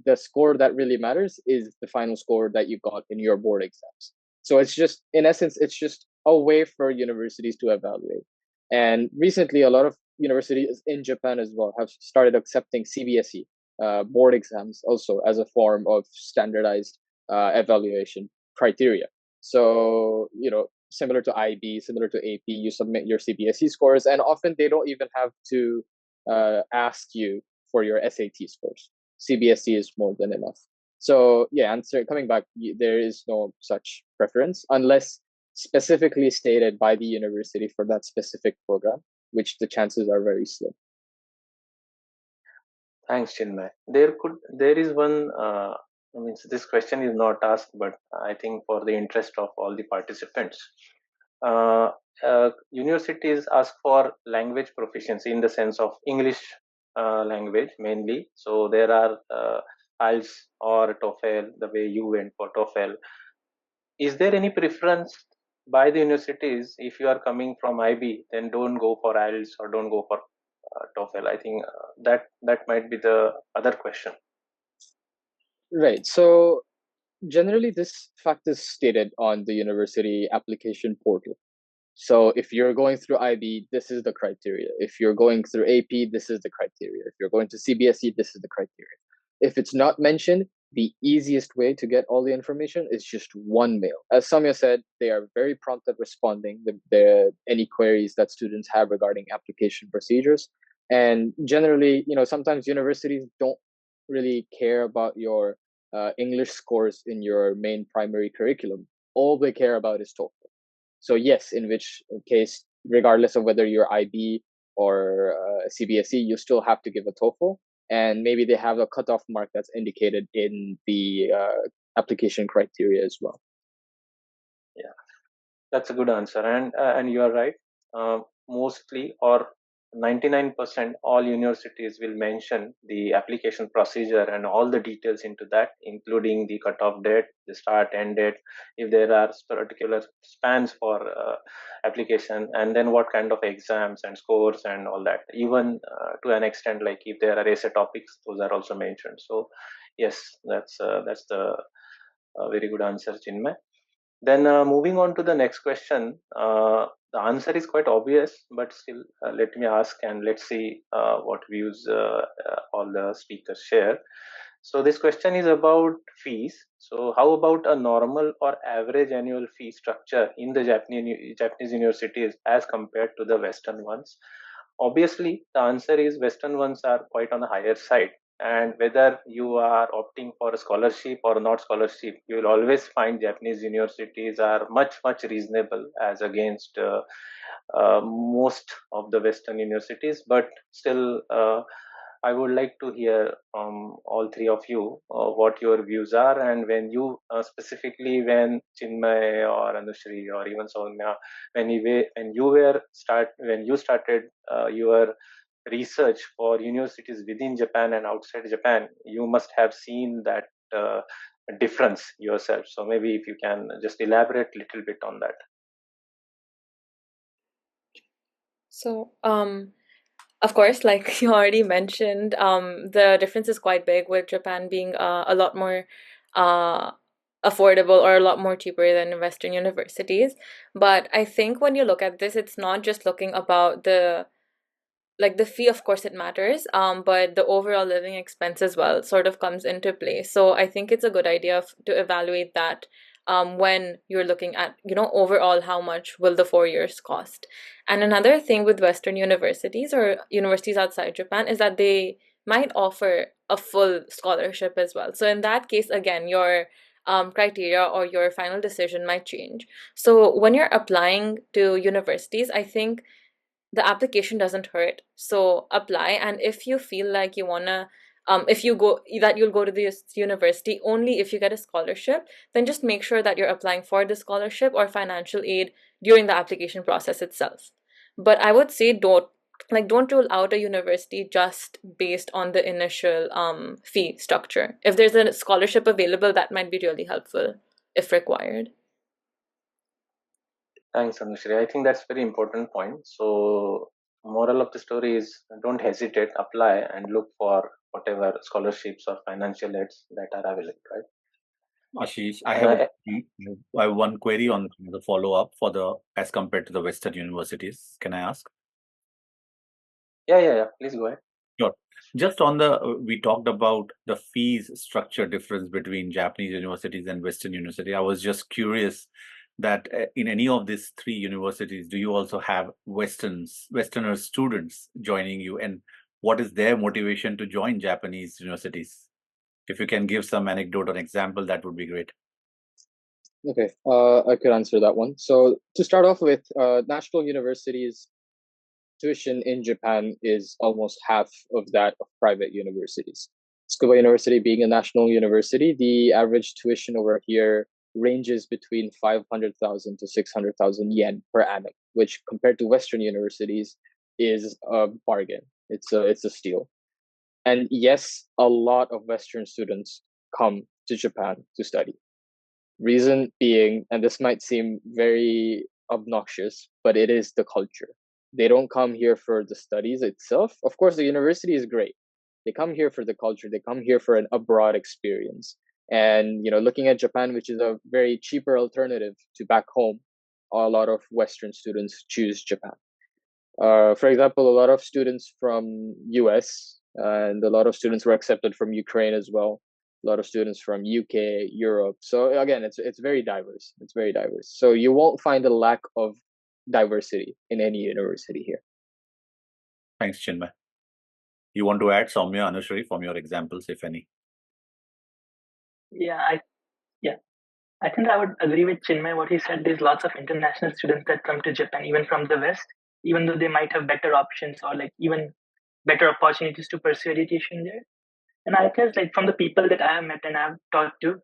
the score that really matters is the final score that you got in your board exams. So it's just, in essence, it's just a way for universities to evaluate. And recently, a lot of universities in Japan as well have started accepting CBSE board exams also as a form of standardized evaluation criteria. So, similar to IB, similar to AP, you submit your CBSE scores, and often they don't even have to ask you for your SAT scores. CBSE is more than enough. So yeah, coming back, there is no such preference unless specifically stated by the university for that specific program, which the chances are very slim. Thanks, Chinmay. There is one. This question is not asked, but I think for the interest of all the participants, universities ask for language proficiency in the sense of English language mainly. So there are IELTS or TOEFL, the way you went for TOEFL. Is there any preference by the universities? If you are coming from IB, then don't go for IELTS or don't go for TOEFL. I think that might be the other question. Right. So generally, this fact is stated on the university application portal. So if you're going through IB, this is the criteria. If you're going through AP, this is the criteria. If you're going to CBSE, this is the criteria. If it's not mentioned, the easiest way to get all the information is just one mail. As Saumya said, they are very prompt at responding to any queries that students have regarding application procedures. And generally, sometimes universities don't really care about your English scores in your main primary curriculum. All they care about is TOEFL. So yes, in which case, regardless of whether you're IB or CBSE, you still have to give a TOEFL, and maybe they have a cutoff mark that's indicated in the application criteria as well. Yeah, that's a good answer, and you are right. Mostly, or 99% all universities will mention the application procedure and all the details into that, including the cutoff date, the start end date, if there are particular spans for application, and then what kind of exams and scores and all that. Even to an extent, like if there are essay topics, those are also mentioned. So yes, that's the very good answer, Chinmay. Then moving on to the next question, the answer is quite obvious, but still let me ask and let's see what views all the speakers share. So this question is about fees. So how about a normal or average annual fee structure in the Japanese universities as compared to the Western ones? Obviously, the answer is Western ones are quite on the higher side. And whether you are opting for a scholarship or not scholarship, you will always find Japanese universities are much reasonable as against most of the Western universities. But still, I would like to hear from all three of you what your views are, and when you specifically when Chinmay or Anushree or even Saumya, when you started your research for universities within Japan and outside Japan, you must have seen that difference yourself. So maybe if you can just elaborate a little bit on that. So, of course, like you already mentioned, the difference is quite big, with Japan being a lot more uh, affordable or a lot more cheaper than Western universities. But I think when you look at this, it's not just looking about the fee. Of course it matters, but the overall living expense as well sort of comes into play. So I think it's a good idea to evaluate that when you're looking at, overall how much will the 4 years cost. And another thing with Western universities or universities outside Japan is that they might offer a full scholarship as well. So in that case, again, your criteria or your final decision might change. So when you're applying to universities, I think the application doesn't hurt, so apply. And if you feel like you wanna if you go that you'll go to this university only if you get a scholarship, then just make sure that you're applying for the scholarship or financial aid during the application process itself. But I would say don't rule out a university just based on the initial fee structure. If there's a scholarship available, that might be really helpful if required. Thanks, Anushree. I think that's very important point. So, moral of the story is don't hesitate, apply and look for whatever scholarships or financial aids that are available, right? Ashish, And I have one query on the follow up for the as compared to the Western universities. Can I ask? yeah. Please go ahead. Sure. Just on the, we talked about the fees structure difference between Japanese universities and Western university. I was just curious that in any of these three universities, do you also have Westerner students joining you, and what is their motivation to join Japanese universities? If you can give some anecdote or example, that would be great. Okay, I could answer that one. So to start off with, national universities tuition in Japan is almost half of that of private universities. Tsukuba University being a national university, the average tuition over here ranges between 500,000 to 600,000 yen per annum, which compared to Western universities is a bargain. It's a steal. And yes, a lot of Western students come to Japan to study. Reason being, and this might seem very obnoxious, but it is the culture. They don't come here for the studies itself. Of course, the university is great. They come here for the culture. They come here for an abroad experience. And looking at Japan, which is a very cheaper alternative to back home, a lot of Western students choose Japan. For example, a lot of students from US and a lot of students were accepted from Ukraine as well. A lot of students from UK, Europe. So again, it's very diverse. It's very diverse. So you won't find a lack of diversity in any university here. Thanks, Chinmay. You want to add, Saumya, Anushree, from your examples, if any? Yeah, I think I would agree with Chinmay what he said. There's lots of international students that come to Japan, even from the West, even though they might have better options or like even better opportunities to pursue education there. And I guess like from the people that I have met and I've talked to,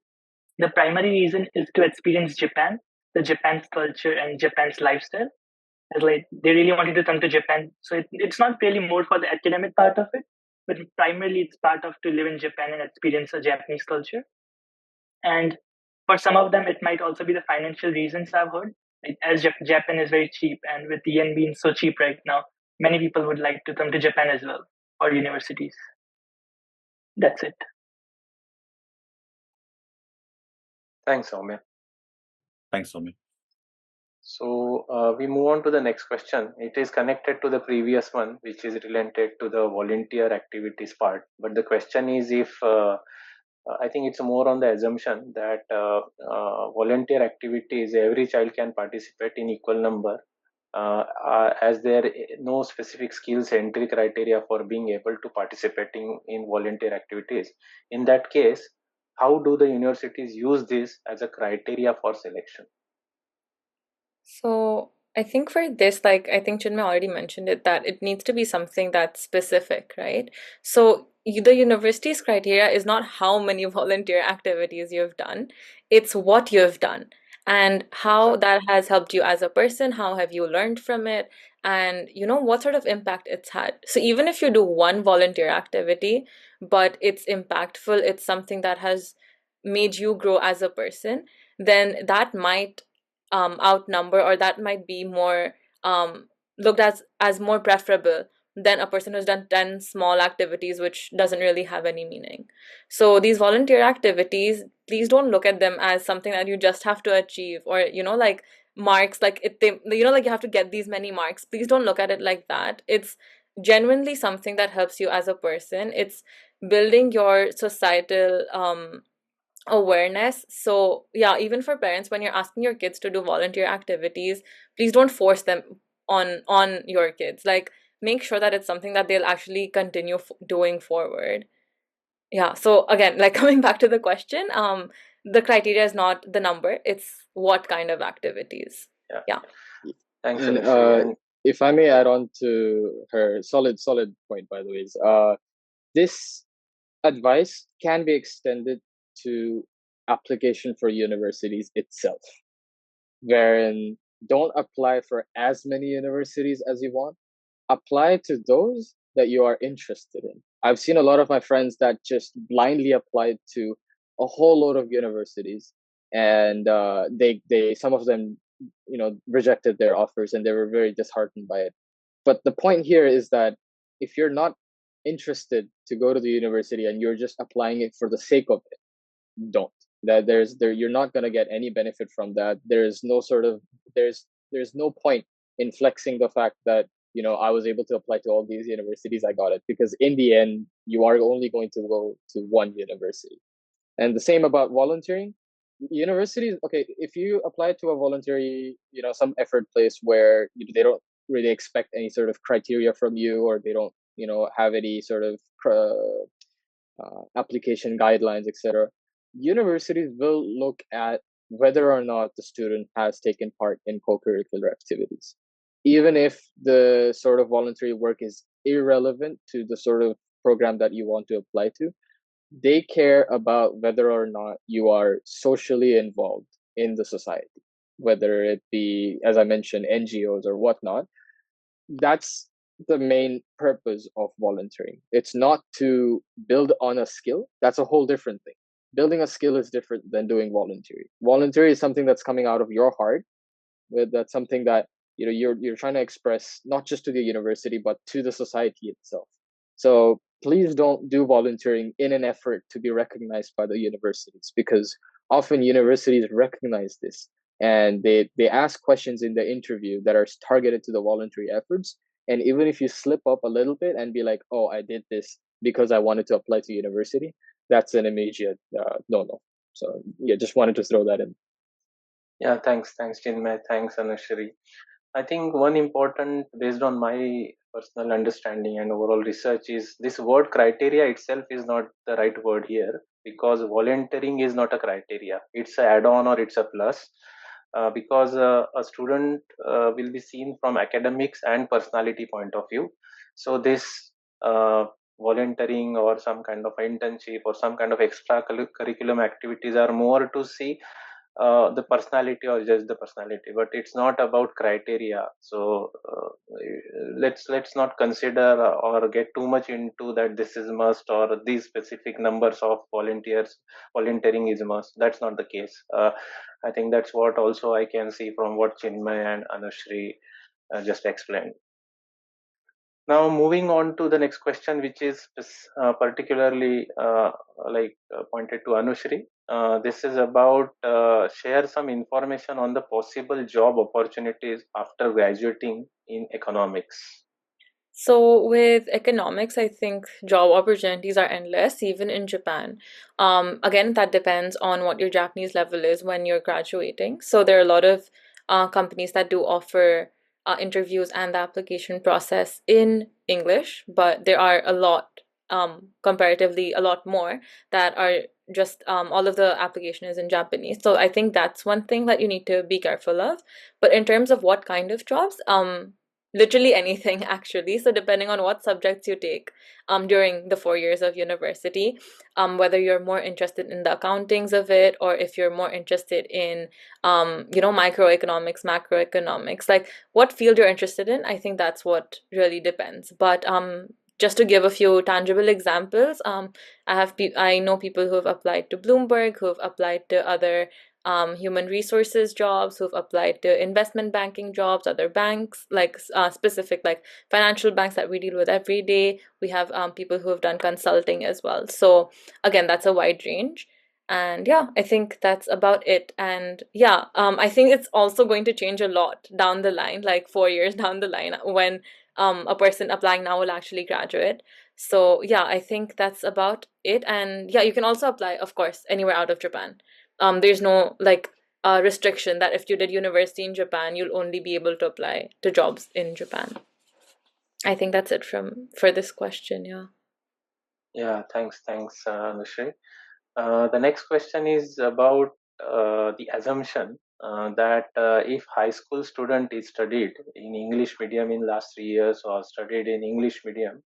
the primary reason is to experience Japan, the Japan's culture and Japan's lifestyle. As like they really wanted to come to Japan. So it's not really more for the academic part of it, but primarily it's part of to live in Japan and experience a Japanese culture. And for some of them, it might also be the financial reasons I've heard. Like, as Japan is very cheap, and with the yen being so cheap right now, many people would like to come to Japan as well for universities. That's it. Thanks, Soumya. Thanks, Soumya. So we move on to the next question. It is connected to the previous one, which is related to the volunteer activities part. But the question is if I think it's more on the assumption that volunteer activities, every child can participate in equal number, as there no specific skills entry criteria for being able to participating in volunteer activities. In that case, how do the universities use this as a criteria for selection? So I think for this, like I think Chinmay already mentioned it, that it needs to be something that's specific, right? So the university's criteria is not how many volunteer activities you've done, it's what you've done and how that has helped you as a person, how have you learned from it, and what sort of impact it's had. So even if you do one volunteer activity, but it's impactful, it's something that has made you grow as a person, then that might outnumber, or that might be more looked as more preferable than a person who's done 10 small activities which doesn't really have any meaning. So these volunteer activities, please don't look at them as something that you just have to achieve, or like marks, like like you have to get these many marks. Please don't look at it like that. It's genuinely something that helps you as a person. It's building your societal awareness. So yeah, even for parents, when you're asking your kids to do volunteer activities, please don't force them on your kids. Like, make sure that it's something that they'll actually continue doing forward. Yeah, so again, like coming back to the question, the criteria is not the number, it's what kind of activities. Yeah. Thanks, And Anushree. And if I may add on to her solid point, by the way, is this advice can be extended to application for universities itself, wherein don't apply for as many universities as you want. Apply to those that you are interested in. I've seen a lot of my friends that just blindly applied to a whole load of universities, and they some of them rejected their offers, and they were very disheartened by it. But the point here is that if you're not interested to go to the university and you're just applying it for the sake of it, don't. That you're not going to get any benefit from that. There's no sort of there's no point in flexing the fact that I was able to apply to all these universities, I got it, because in the end you are only going to go to one university. And the same about volunteering. Universities, okay, if you apply to a voluntary, some effort place where they don't really expect any sort of criteria from you, or they don't have any sort of application guidelines, etc. Universities will look at whether or not the student has taken part in co-curricular activities. Even if the sort of voluntary work is irrelevant to the sort of program that you want to apply to, they care about whether or not you are socially involved in the society, whether it be, as I mentioned, NGOs or whatnot. That's the main purpose of volunteering. It's not to build on a skill. That's a whole different thing. Building a skill is different than doing volunteering. Volunteering is something that's coming out of your heart. That's something that you're trying to express, not just to the university but to the society itself. So please don't do volunteering in an effort to be recognized by the universities, because often universities recognize this, and they ask questions in the interview that are targeted to the voluntary efforts. And even if you slip up a little bit and be like, oh, I did this because I wanted to apply to university, that's an immediate no. So yeah, just wanted to throw that in. yeah, thanks, Chinmay, thanks, Anushree. I think one important, based on my personal understanding and overall research, is this word criteria itself is not the right word here, because volunteering is not a criteria. It's an add-on or it's a plus, because a student will be seen from academics and personality point of view. So this uh, volunteering or some kind of internship or some kind of extra curriculum activities are more to see the personality or just the personality, but it's not about criteria. So let's not consider or get too much into that this is must or these specific numbers of volunteering is must. That's not the case. I think that's what also I can see from what Chinmay and Anushree just explained. Now, moving on to the next question, which is particularly pointed to Anushree. This is about share some information on the possible job opportunities after graduating in economics. So with economics, I think job opportunities are endless, even in Japan. Again, that depends on what your Japanese level is when you're graduating. So there are a lot of companies that do offer interviews and the application process in English, but there are a lot, comparatively a lot more that are just all of the application is in Japanese. So I think that's one thing that you need to be careful of. But in terms of what kind of jobs, literally anything actually. So depending on what subjects you take during the 4 years of university, whether you're more interested in the accountings of it or if you're more interested in microeconomics, macroeconomics, like what field you're interested in, I think that's what really depends. But just to give a few tangible examples, I know people who have applied to Bloomberg, who have applied to other human resources jobs, who've applied to investment banking jobs, other banks, like specific like financial banks that we deal with every day. We have people who have done consulting as well. So again, that's a wide range. And yeah, I think that's about it. And yeah, I think it's also going to change a lot down the line, like 4 years down the line, when a person applying now will actually graduate. So yeah, I think that's about it. And yeah, you can also apply, of course, anywhere out of Japan. There's no like restriction that if you did university in Japan, you'll only be able to apply to jobs in Japan. I think that's it for this question. Yeah. Yeah, thanks, Anushree. The next question is about the assumption that if high school student is studied in English medium in last 3 years or studied in English medium,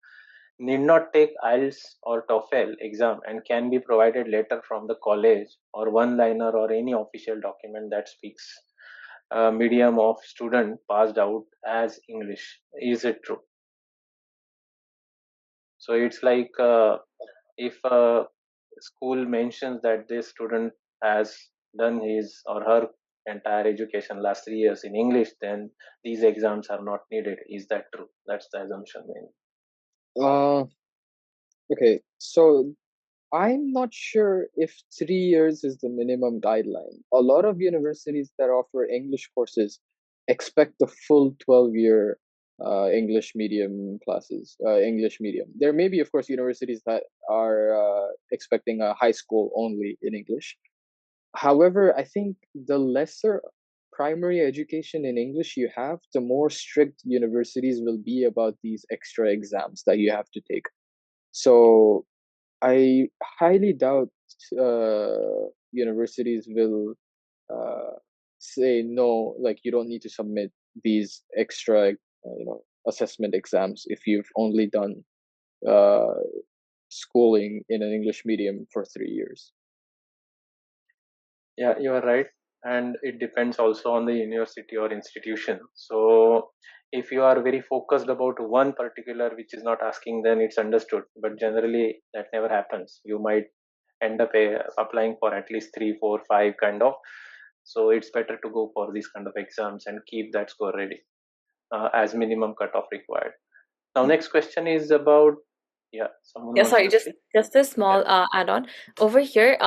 need not take IELTS or TOEFL exam and can be provided later from the college or one-liner or any official document that speaks medium of student passed out as English. Is it true? So it's like if a school mentions that this student has done his or her entire education last 3 years in English, then these exams are not needed. Is that true? That's the assumption. Okay, so I'm not sure if 3 years is the minimum guideline. A lot of universities that offer English courses expect the full 12-year English medium classes, English medium. There may be, of course, universities that are expecting a high school only in English. However, I think the lesser primary education in English you have, the more strict universities will be about these extra exams that you have to take. So I highly doubt universities will say no, like you don't need to submit these extra, assessment exams if you've only done uh, schooling in an English medium for 3 years. Yeah, you are right. And it depends also on the university or institution. So if you are very focused about one particular which is not asking, then it's understood. But generally, that never happens. You might end up applying for at least 3, 4, 5 kind of. So it's better to go for these kind of exams and keep that score ready as minimum cutoff required. Now, next question is about someone Yeah, wants sorry, to speak. just a small add-on over here.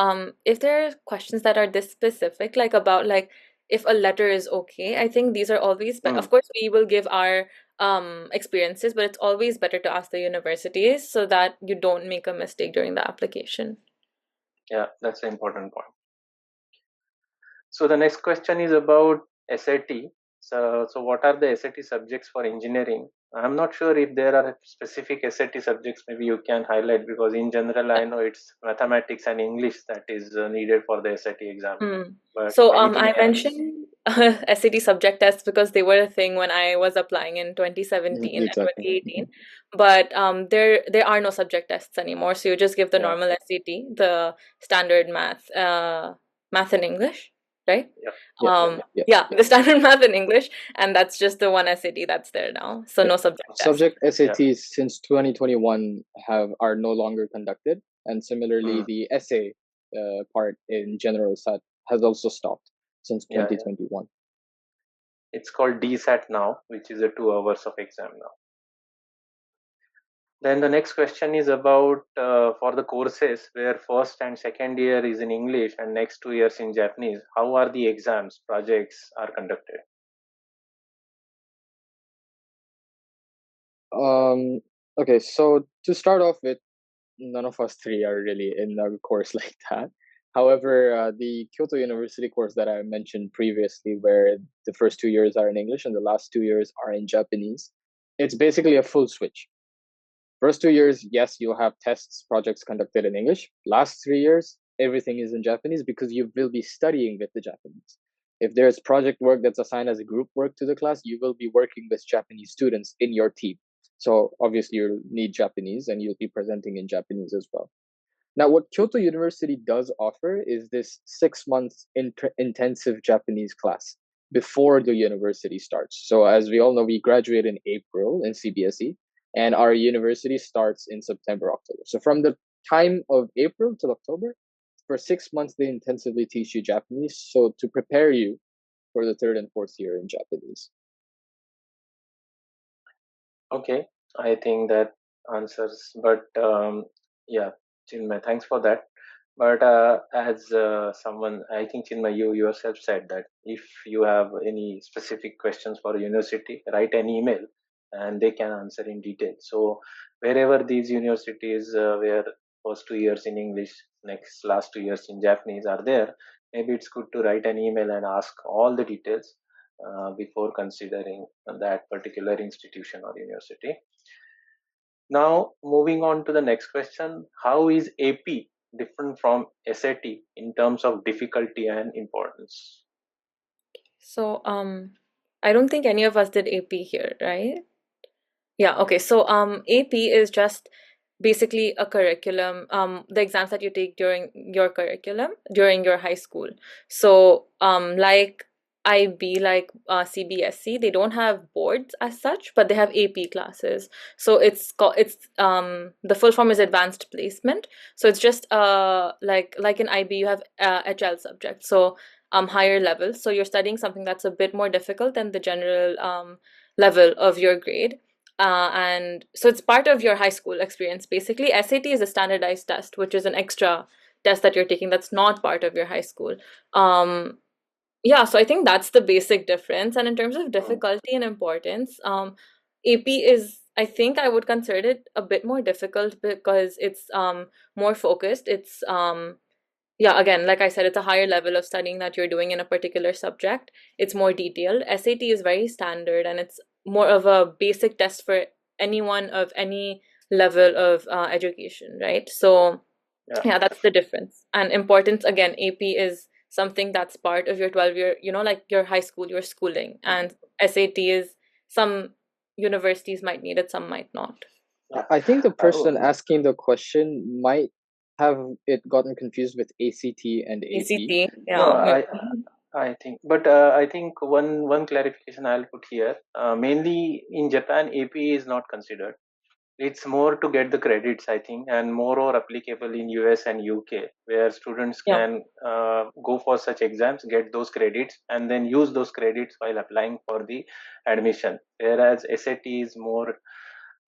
If there are questions that are this specific, like about like if a letter is okay, I think these are always of course we will give our experiences, but it's always better to ask the universities so that you don't make a mistake during the application. Yeah, that's an important point. So the next question is about SAT. So what are the SAT subjects for engineering? I'm not sure if there are specific SAT subjects. Maybe you can highlight, because in general I know it's mathematics and English that is needed for the SAT exam. But So anything I else? mentioned SAT subject tests because they were a thing when I was applying in 2017 and Exactly. 2018. But there are no subject tests anymore. So you just give the Yeah. normal SAT, the standard math and English. right? Yeah. The standard math in English, and that's just the one SAT that's there now. So no subject test. Subject SATs since 2021 are no longer conducted, and similarly the essay part in general SAT has also stopped since 2021. It's called DSAT now, which is a 2 hours of exam now. Then the next question is about for the courses where first and second year is in English and next 2 years in Japanese. How are the exams, projects are conducted? Okay, so to start off with, none of us three are really in a course like that. However, the Kyoto University course that I mentioned previously, where the first 2 years are in English and the last 2 years are in Japanese, it's basically a full switch. First 2 years, yes, you'll have tests, projects conducted in English. Last 3 years, everything is in Japanese because you will be studying with the Japanese. If there's project work that's assigned as a group work to the class, you will be working with Japanese students in your team. So obviously you'll need Japanese and you'll be presenting in Japanese as well. Now, what Kyoto University does offer is this 6 months intensive Japanese class before the university starts. So as we all know, we graduate in April in CBSE and our university starts in September, October. So from the time of April till October, for 6 months, they intensively teach you Japanese. So to prepare you for the third and fourth year in Japanese. Okay, I think that answers. But yeah, Chinmay, thanks for that. But as someone, I think Chinmay, you yourself said that if you have any specific questions for a university, write an email and they can answer in detail. So wherever these universities where first 2 years in English, last 2 years in Japanese are there, maybe it's good to write an email and ask all the details before considering that particular institution or university. Now, moving on to the next question, how is AP different from SAT in terms of difficulty and importance? So I don't think any of us did AP here, right? Yeah, okay. So AP is just basically a curriculum, the exams that you take during your curriculum during your high school. So like IB, like CBSE, they don't have boards as such, but they have AP classes. So it's the full form is advanced placement. So it's just like in IB you have HL subject. So higher level. So you're studying something that's a bit more difficult than the general level of your grade. And so it's part of your high school experience. Basically, SAT is a standardized test, which is an extra test that you're taking that's not part of your high school. Yeah, so I think that's the basic difference. And in terms of difficulty and importance, AP is, I think I would consider it a bit more difficult because it's more focused. It's yeah, again, like I said, it's a higher level of studying that you're doing in a particular subject. It's more detailed. SAT is very standard and it's more of a basic test for anyone of any level of education, right? So, yeah, that's the difference. And importance, again, AP is something that's part of your 12-year, like your high school, your schooling. And SAT is some universities might need it, some might not. I think the person asking the question might have it gotten confused with ACT and AP. ACT, yeah. No, I think, but I think one clarification I'll put here. Mainly in Japan, AP is not considered. It's more to get the credits, I think, and more applicable in US and UK, where students can go for such exams, get those credits, and then use those credits while applying for the admission. Whereas SAT is more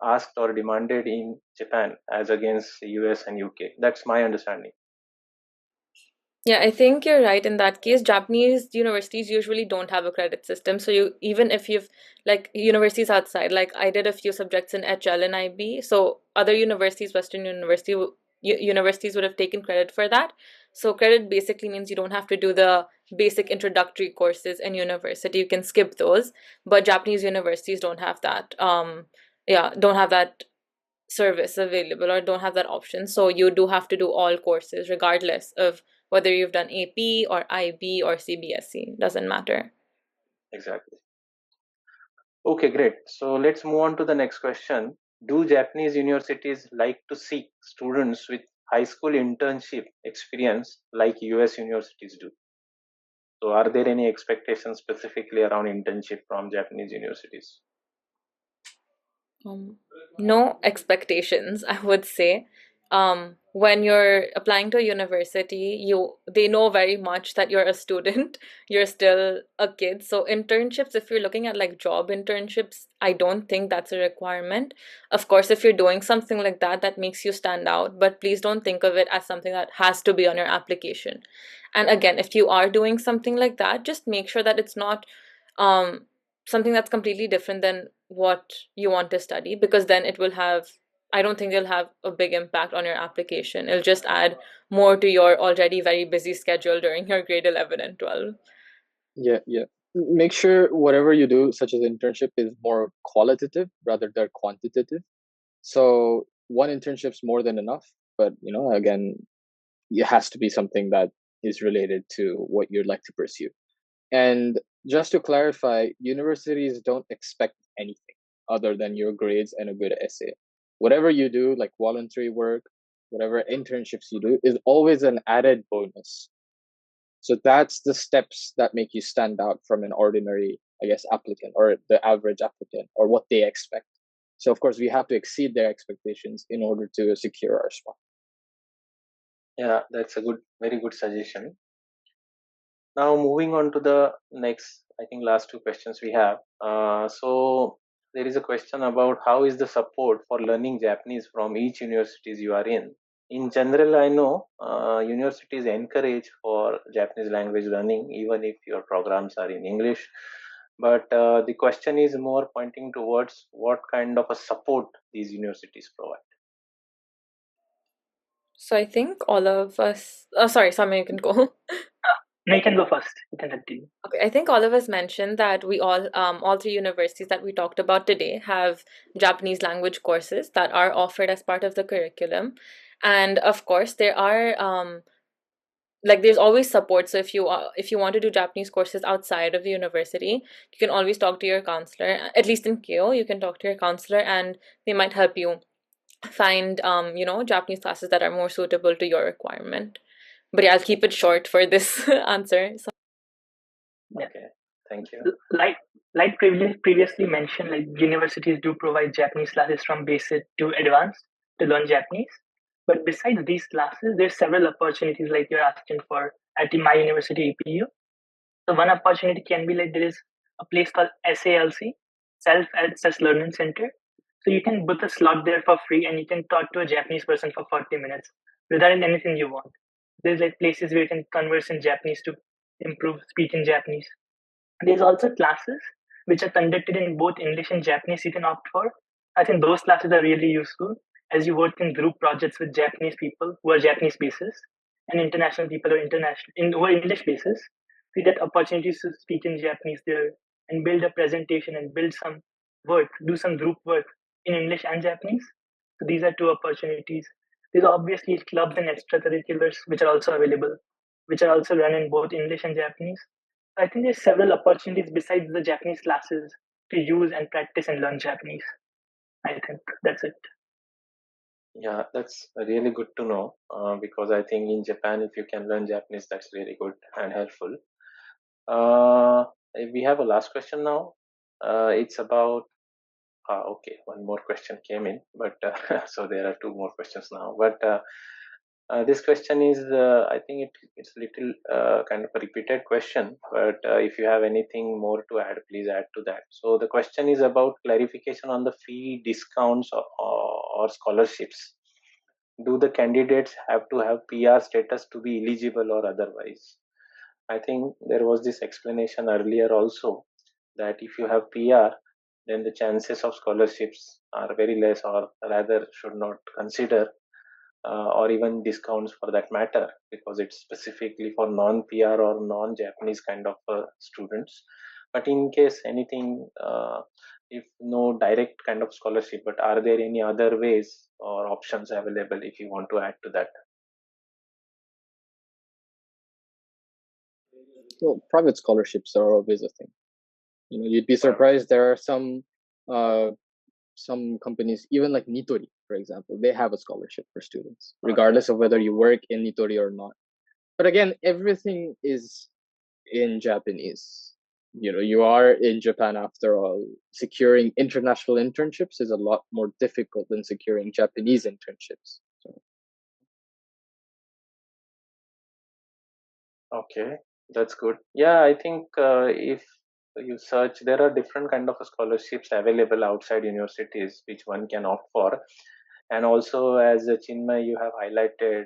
asked or demanded in Japan as against US and UK. That's my understanding. Yeah, I think you're right in that case. Japanese universities usually don't have a credit system. So even if you've like universities outside, like I did a few subjects in HL and IB. So other universities, Western universities would have taken credit for that. So credit basically means you don't have to do the basic introductory courses in university. You can skip those. But Japanese universities don't have that. Don't have that service available or don't have that option. So you do have to do all courses regardless of whether you've done AP or IB or CBSE. Doesn't matter. Exactly. Okay, great. So let's move on to the next question. Do Japanese universities like to seek students with high school internship experience like US universities do? So are there any expectations specifically around internship from Japanese universities? No expectations, I would say. When you're applying to a university, they know very much that you're a student, you're still a kid. So internships, if you're looking at like job internships, I don't think that's a requirement. Of course, if you're doing something like that, that makes you stand out, but please don't think of it as something that has to be on your application. And again, if you are doing something like that, just make sure that it's not something that's completely different than what you want to study, because then I don't think it'll have a big impact on your application. It'll just add more to your already very busy schedule during your grade 11 and 12. Yeah. Make sure whatever you do, such as internship, is more qualitative rather than quantitative. So one internship's more than enough, but again, it has to be something that is related to what you'd like to pursue. And just to clarify, universities don't expect anything other than your grades and a good essay. Whatever you do, like voluntary work, whatever internships you do, is always an added bonus. So that's the steps that make you stand out from an ordinary, I guess, applicant or the average applicant, or what they expect. So of course we have to exceed their expectations in order to secure our spot. Yeah, that's a very good suggestion. Now moving on to the next, I think last two questions we have. So there is a question about how is the support for learning Japanese from each universities you are in. In general, I know universities encourage for Japanese language learning even if your programs are in English. But the question is more pointing towards what kind of a support these universities provide. So I think all of us. Oh, sorry, Saumya, you can go. No, you can go first. You can continue. Okay, I think all of us mentioned that we all three universities that we talked about today have Japanese language courses that are offered as part of the curriculum, and of course there are there's always support. So if you want to do Japanese courses outside of the university, you can always talk to your counselor. At least in Keio, you can talk to your counselor, and they might help you find Japanese classes that are more suitable to your requirement. But yeah, I'll keep it short for this answer. So, Okay, thank you. Like previously mentioned, like universities do provide Japanese classes from basic to advanced to learn Japanese. But besides these classes, there's several opportunities like you're asking for at my university APU. So one opportunity can be like there is a place called SALC, Self Access Learning Center. So you can book a slot there for free and you can talk to a Japanese person for 40 minutes without anything you want. There's like places where you can converse in Japanese to improve speech in Japanese. There's also classes which are conducted in both English and Japanese you can opt for. I think those classes are really useful as you work in group projects with Japanese people who are Japanese bases and international people who are English bases. So you get opportunities to speak in Japanese there and build a presentation and build some work, do some group work in English and Japanese. So these are two opportunities. There's obviously clubs and extracurriculars which are also available, which are also run in both English and Japanese. I think there's several opportunities besides the Japanese classes to use and practice and learn Japanese. I think that's it. Yeah, that's really good to know because I think in Japan, if you can learn Japanese, that's really good and helpful. We have a last question now. It's about okay, one more question came in, but so there are two more questions now. But this question is, I think it's a little kind of a repeated question, but if you have anything more to add, please add to that. So the question is about clarification on the fee discounts or scholarships. Do the candidates have to have PR status to be eligible or otherwise? I think there was this explanation earlier also that if you have PR, then the chances of scholarships are very less, or rather should not consider, or even discounts for that matter, because it's specifically for non-PR or non-Japanese kind of students. But in case anything, if no direct kind of scholarship, but are there any other ways or options available if you want to add to that? Well, private scholarships are always a thing. You'd be surprised. There are some companies, even like Nitori, for example, they have a scholarship for students, regardless of whether you work in Nitori or not. But again, everything is in Japanese. You are in Japan after all. Securing international internships is a lot more difficult than securing Japanese internships. So. Okay, that's good. Yeah, I think if you search, there are different kind of scholarships available outside universities which one can opt for. And also, as Chinmay, you have highlighted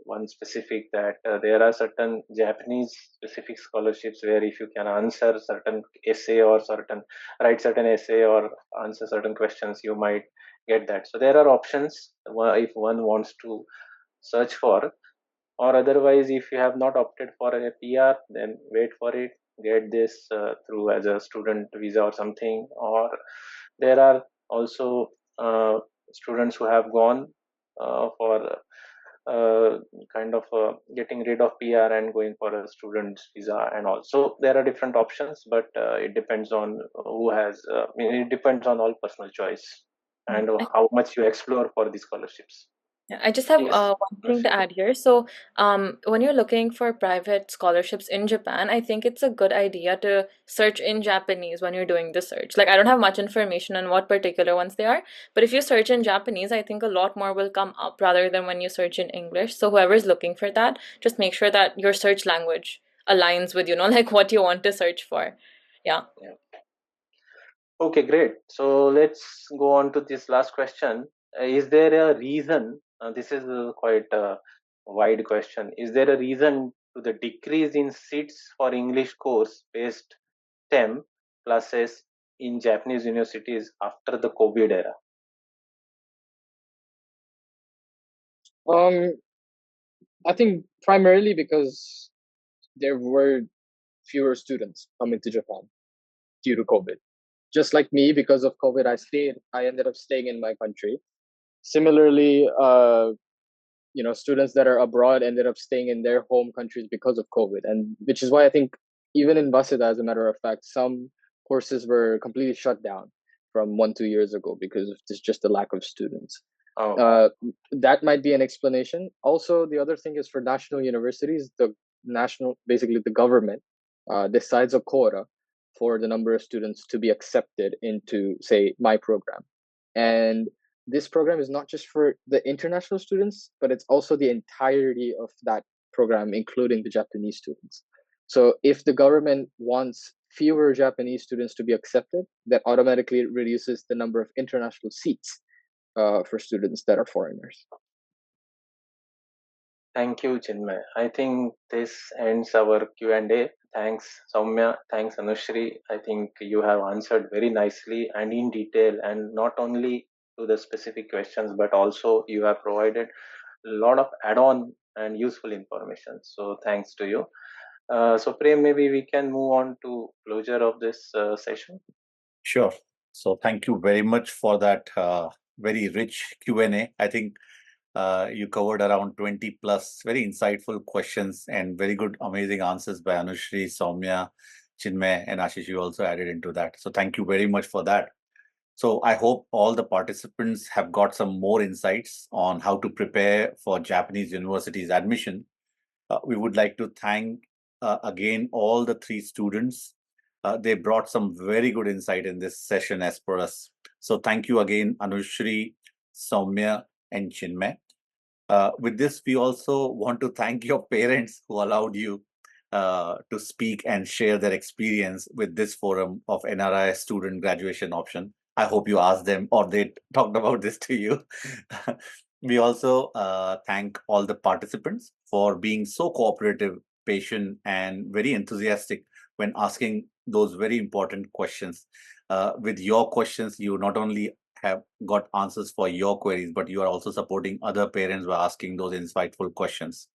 one specific that there are certain Japanese specific scholarships where if you can answer certain essay or write certain essay or answer certain questions, you might get that. So there are options if one wants to search for, or otherwise if you have not opted for a PR, then wait for it, get this through as a student visa or something. Or there are also students who have gone for kind of getting rid of PR and going for a student visa, and also there are different options, but it depends on who has it depends on all personal choice and how much you explore for these scholarships. Yeah, I just have Yes. one thing to add here. So, when you're looking for private scholarships in Japan, I think it's a good idea to search in Japanese when you're doing the search. Like, I don't have much information on what particular ones they are, but if you search in Japanese, I think a lot more will come up rather than when you search in English. So, whoever's looking for that, just make sure that your search language aligns with, like what you want to search for. Yeah. Okay, great. So let's go on to this last question. Is there a reason? This is quite a wide question. Is there a reason to the decrease in seats for English course based STEM classes in Japanese universities after the COVID era? I think primarily because there were fewer students coming to Japan due to COVID. Just like me, because of COVID, I ended up staying in my country. Similarly, students that are abroad ended up staying in their home countries because of COVID, and which is why I think even in Waseda, as a matter of fact, some courses were completely shut down from 1-2 years ago because of just the lack of students. Oh. That might be an explanation. Also, the other thing is for national universities, basically the government decides a quota for the number of students to be accepted into, say, my program. And this program is not just for the international students, but it's also the entirety of that program, including the Japanese students. So if the government wants fewer Japanese students to be accepted, that automatically reduces the number of international seats for students that are foreigners. Thank you, Chinmay. I think this ends our Q&A. Thanks, Saumya. Thanks, Anushree. I think you have answered very nicely and in detail, and not only to the specific questions, but also you have provided a lot of add-on and useful information. So thanks to you. So Prem, maybe we can move on to closure of this session. Sure. So thank you very much for that very rich Q&A. I think you covered around 20 plus very insightful questions and very good, amazing answers by Anushree, Saumya, Chinmay, and Ashish. You also added into that. So thank you very much for that. So I hope all the participants have got some more insights on how to prepare for Japanese universities admission. We would like to thank again all the three students. They brought some very good insight in this session as per us. So thank you again, Anushree, Saumya, and Chinmay. With this, we also want to thank your parents who allowed you to speak and share their experience with this forum of NRI student graduation option. I hope you asked them or they talked about this to you. We also thank all the participants for being so cooperative, patient, and very enthusiastic when asking those very important questions. With your questions, you not only have got answers for your queries, but you are also supporting other parents by asking those insightful questions.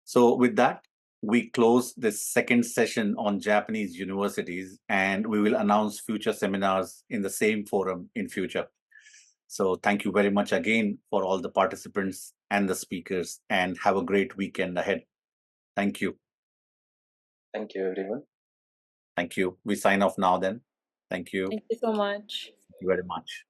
So with that, we close this second session on Japanese universities, and we will announce future seminars in the same forum in future. So thank you very much again for all the participants and the speakers, and have a great weekend ahead. Thank you. Thank you, everyone. Thank you. We sign off now then. Thank you. Thank you so much. Thank you very much.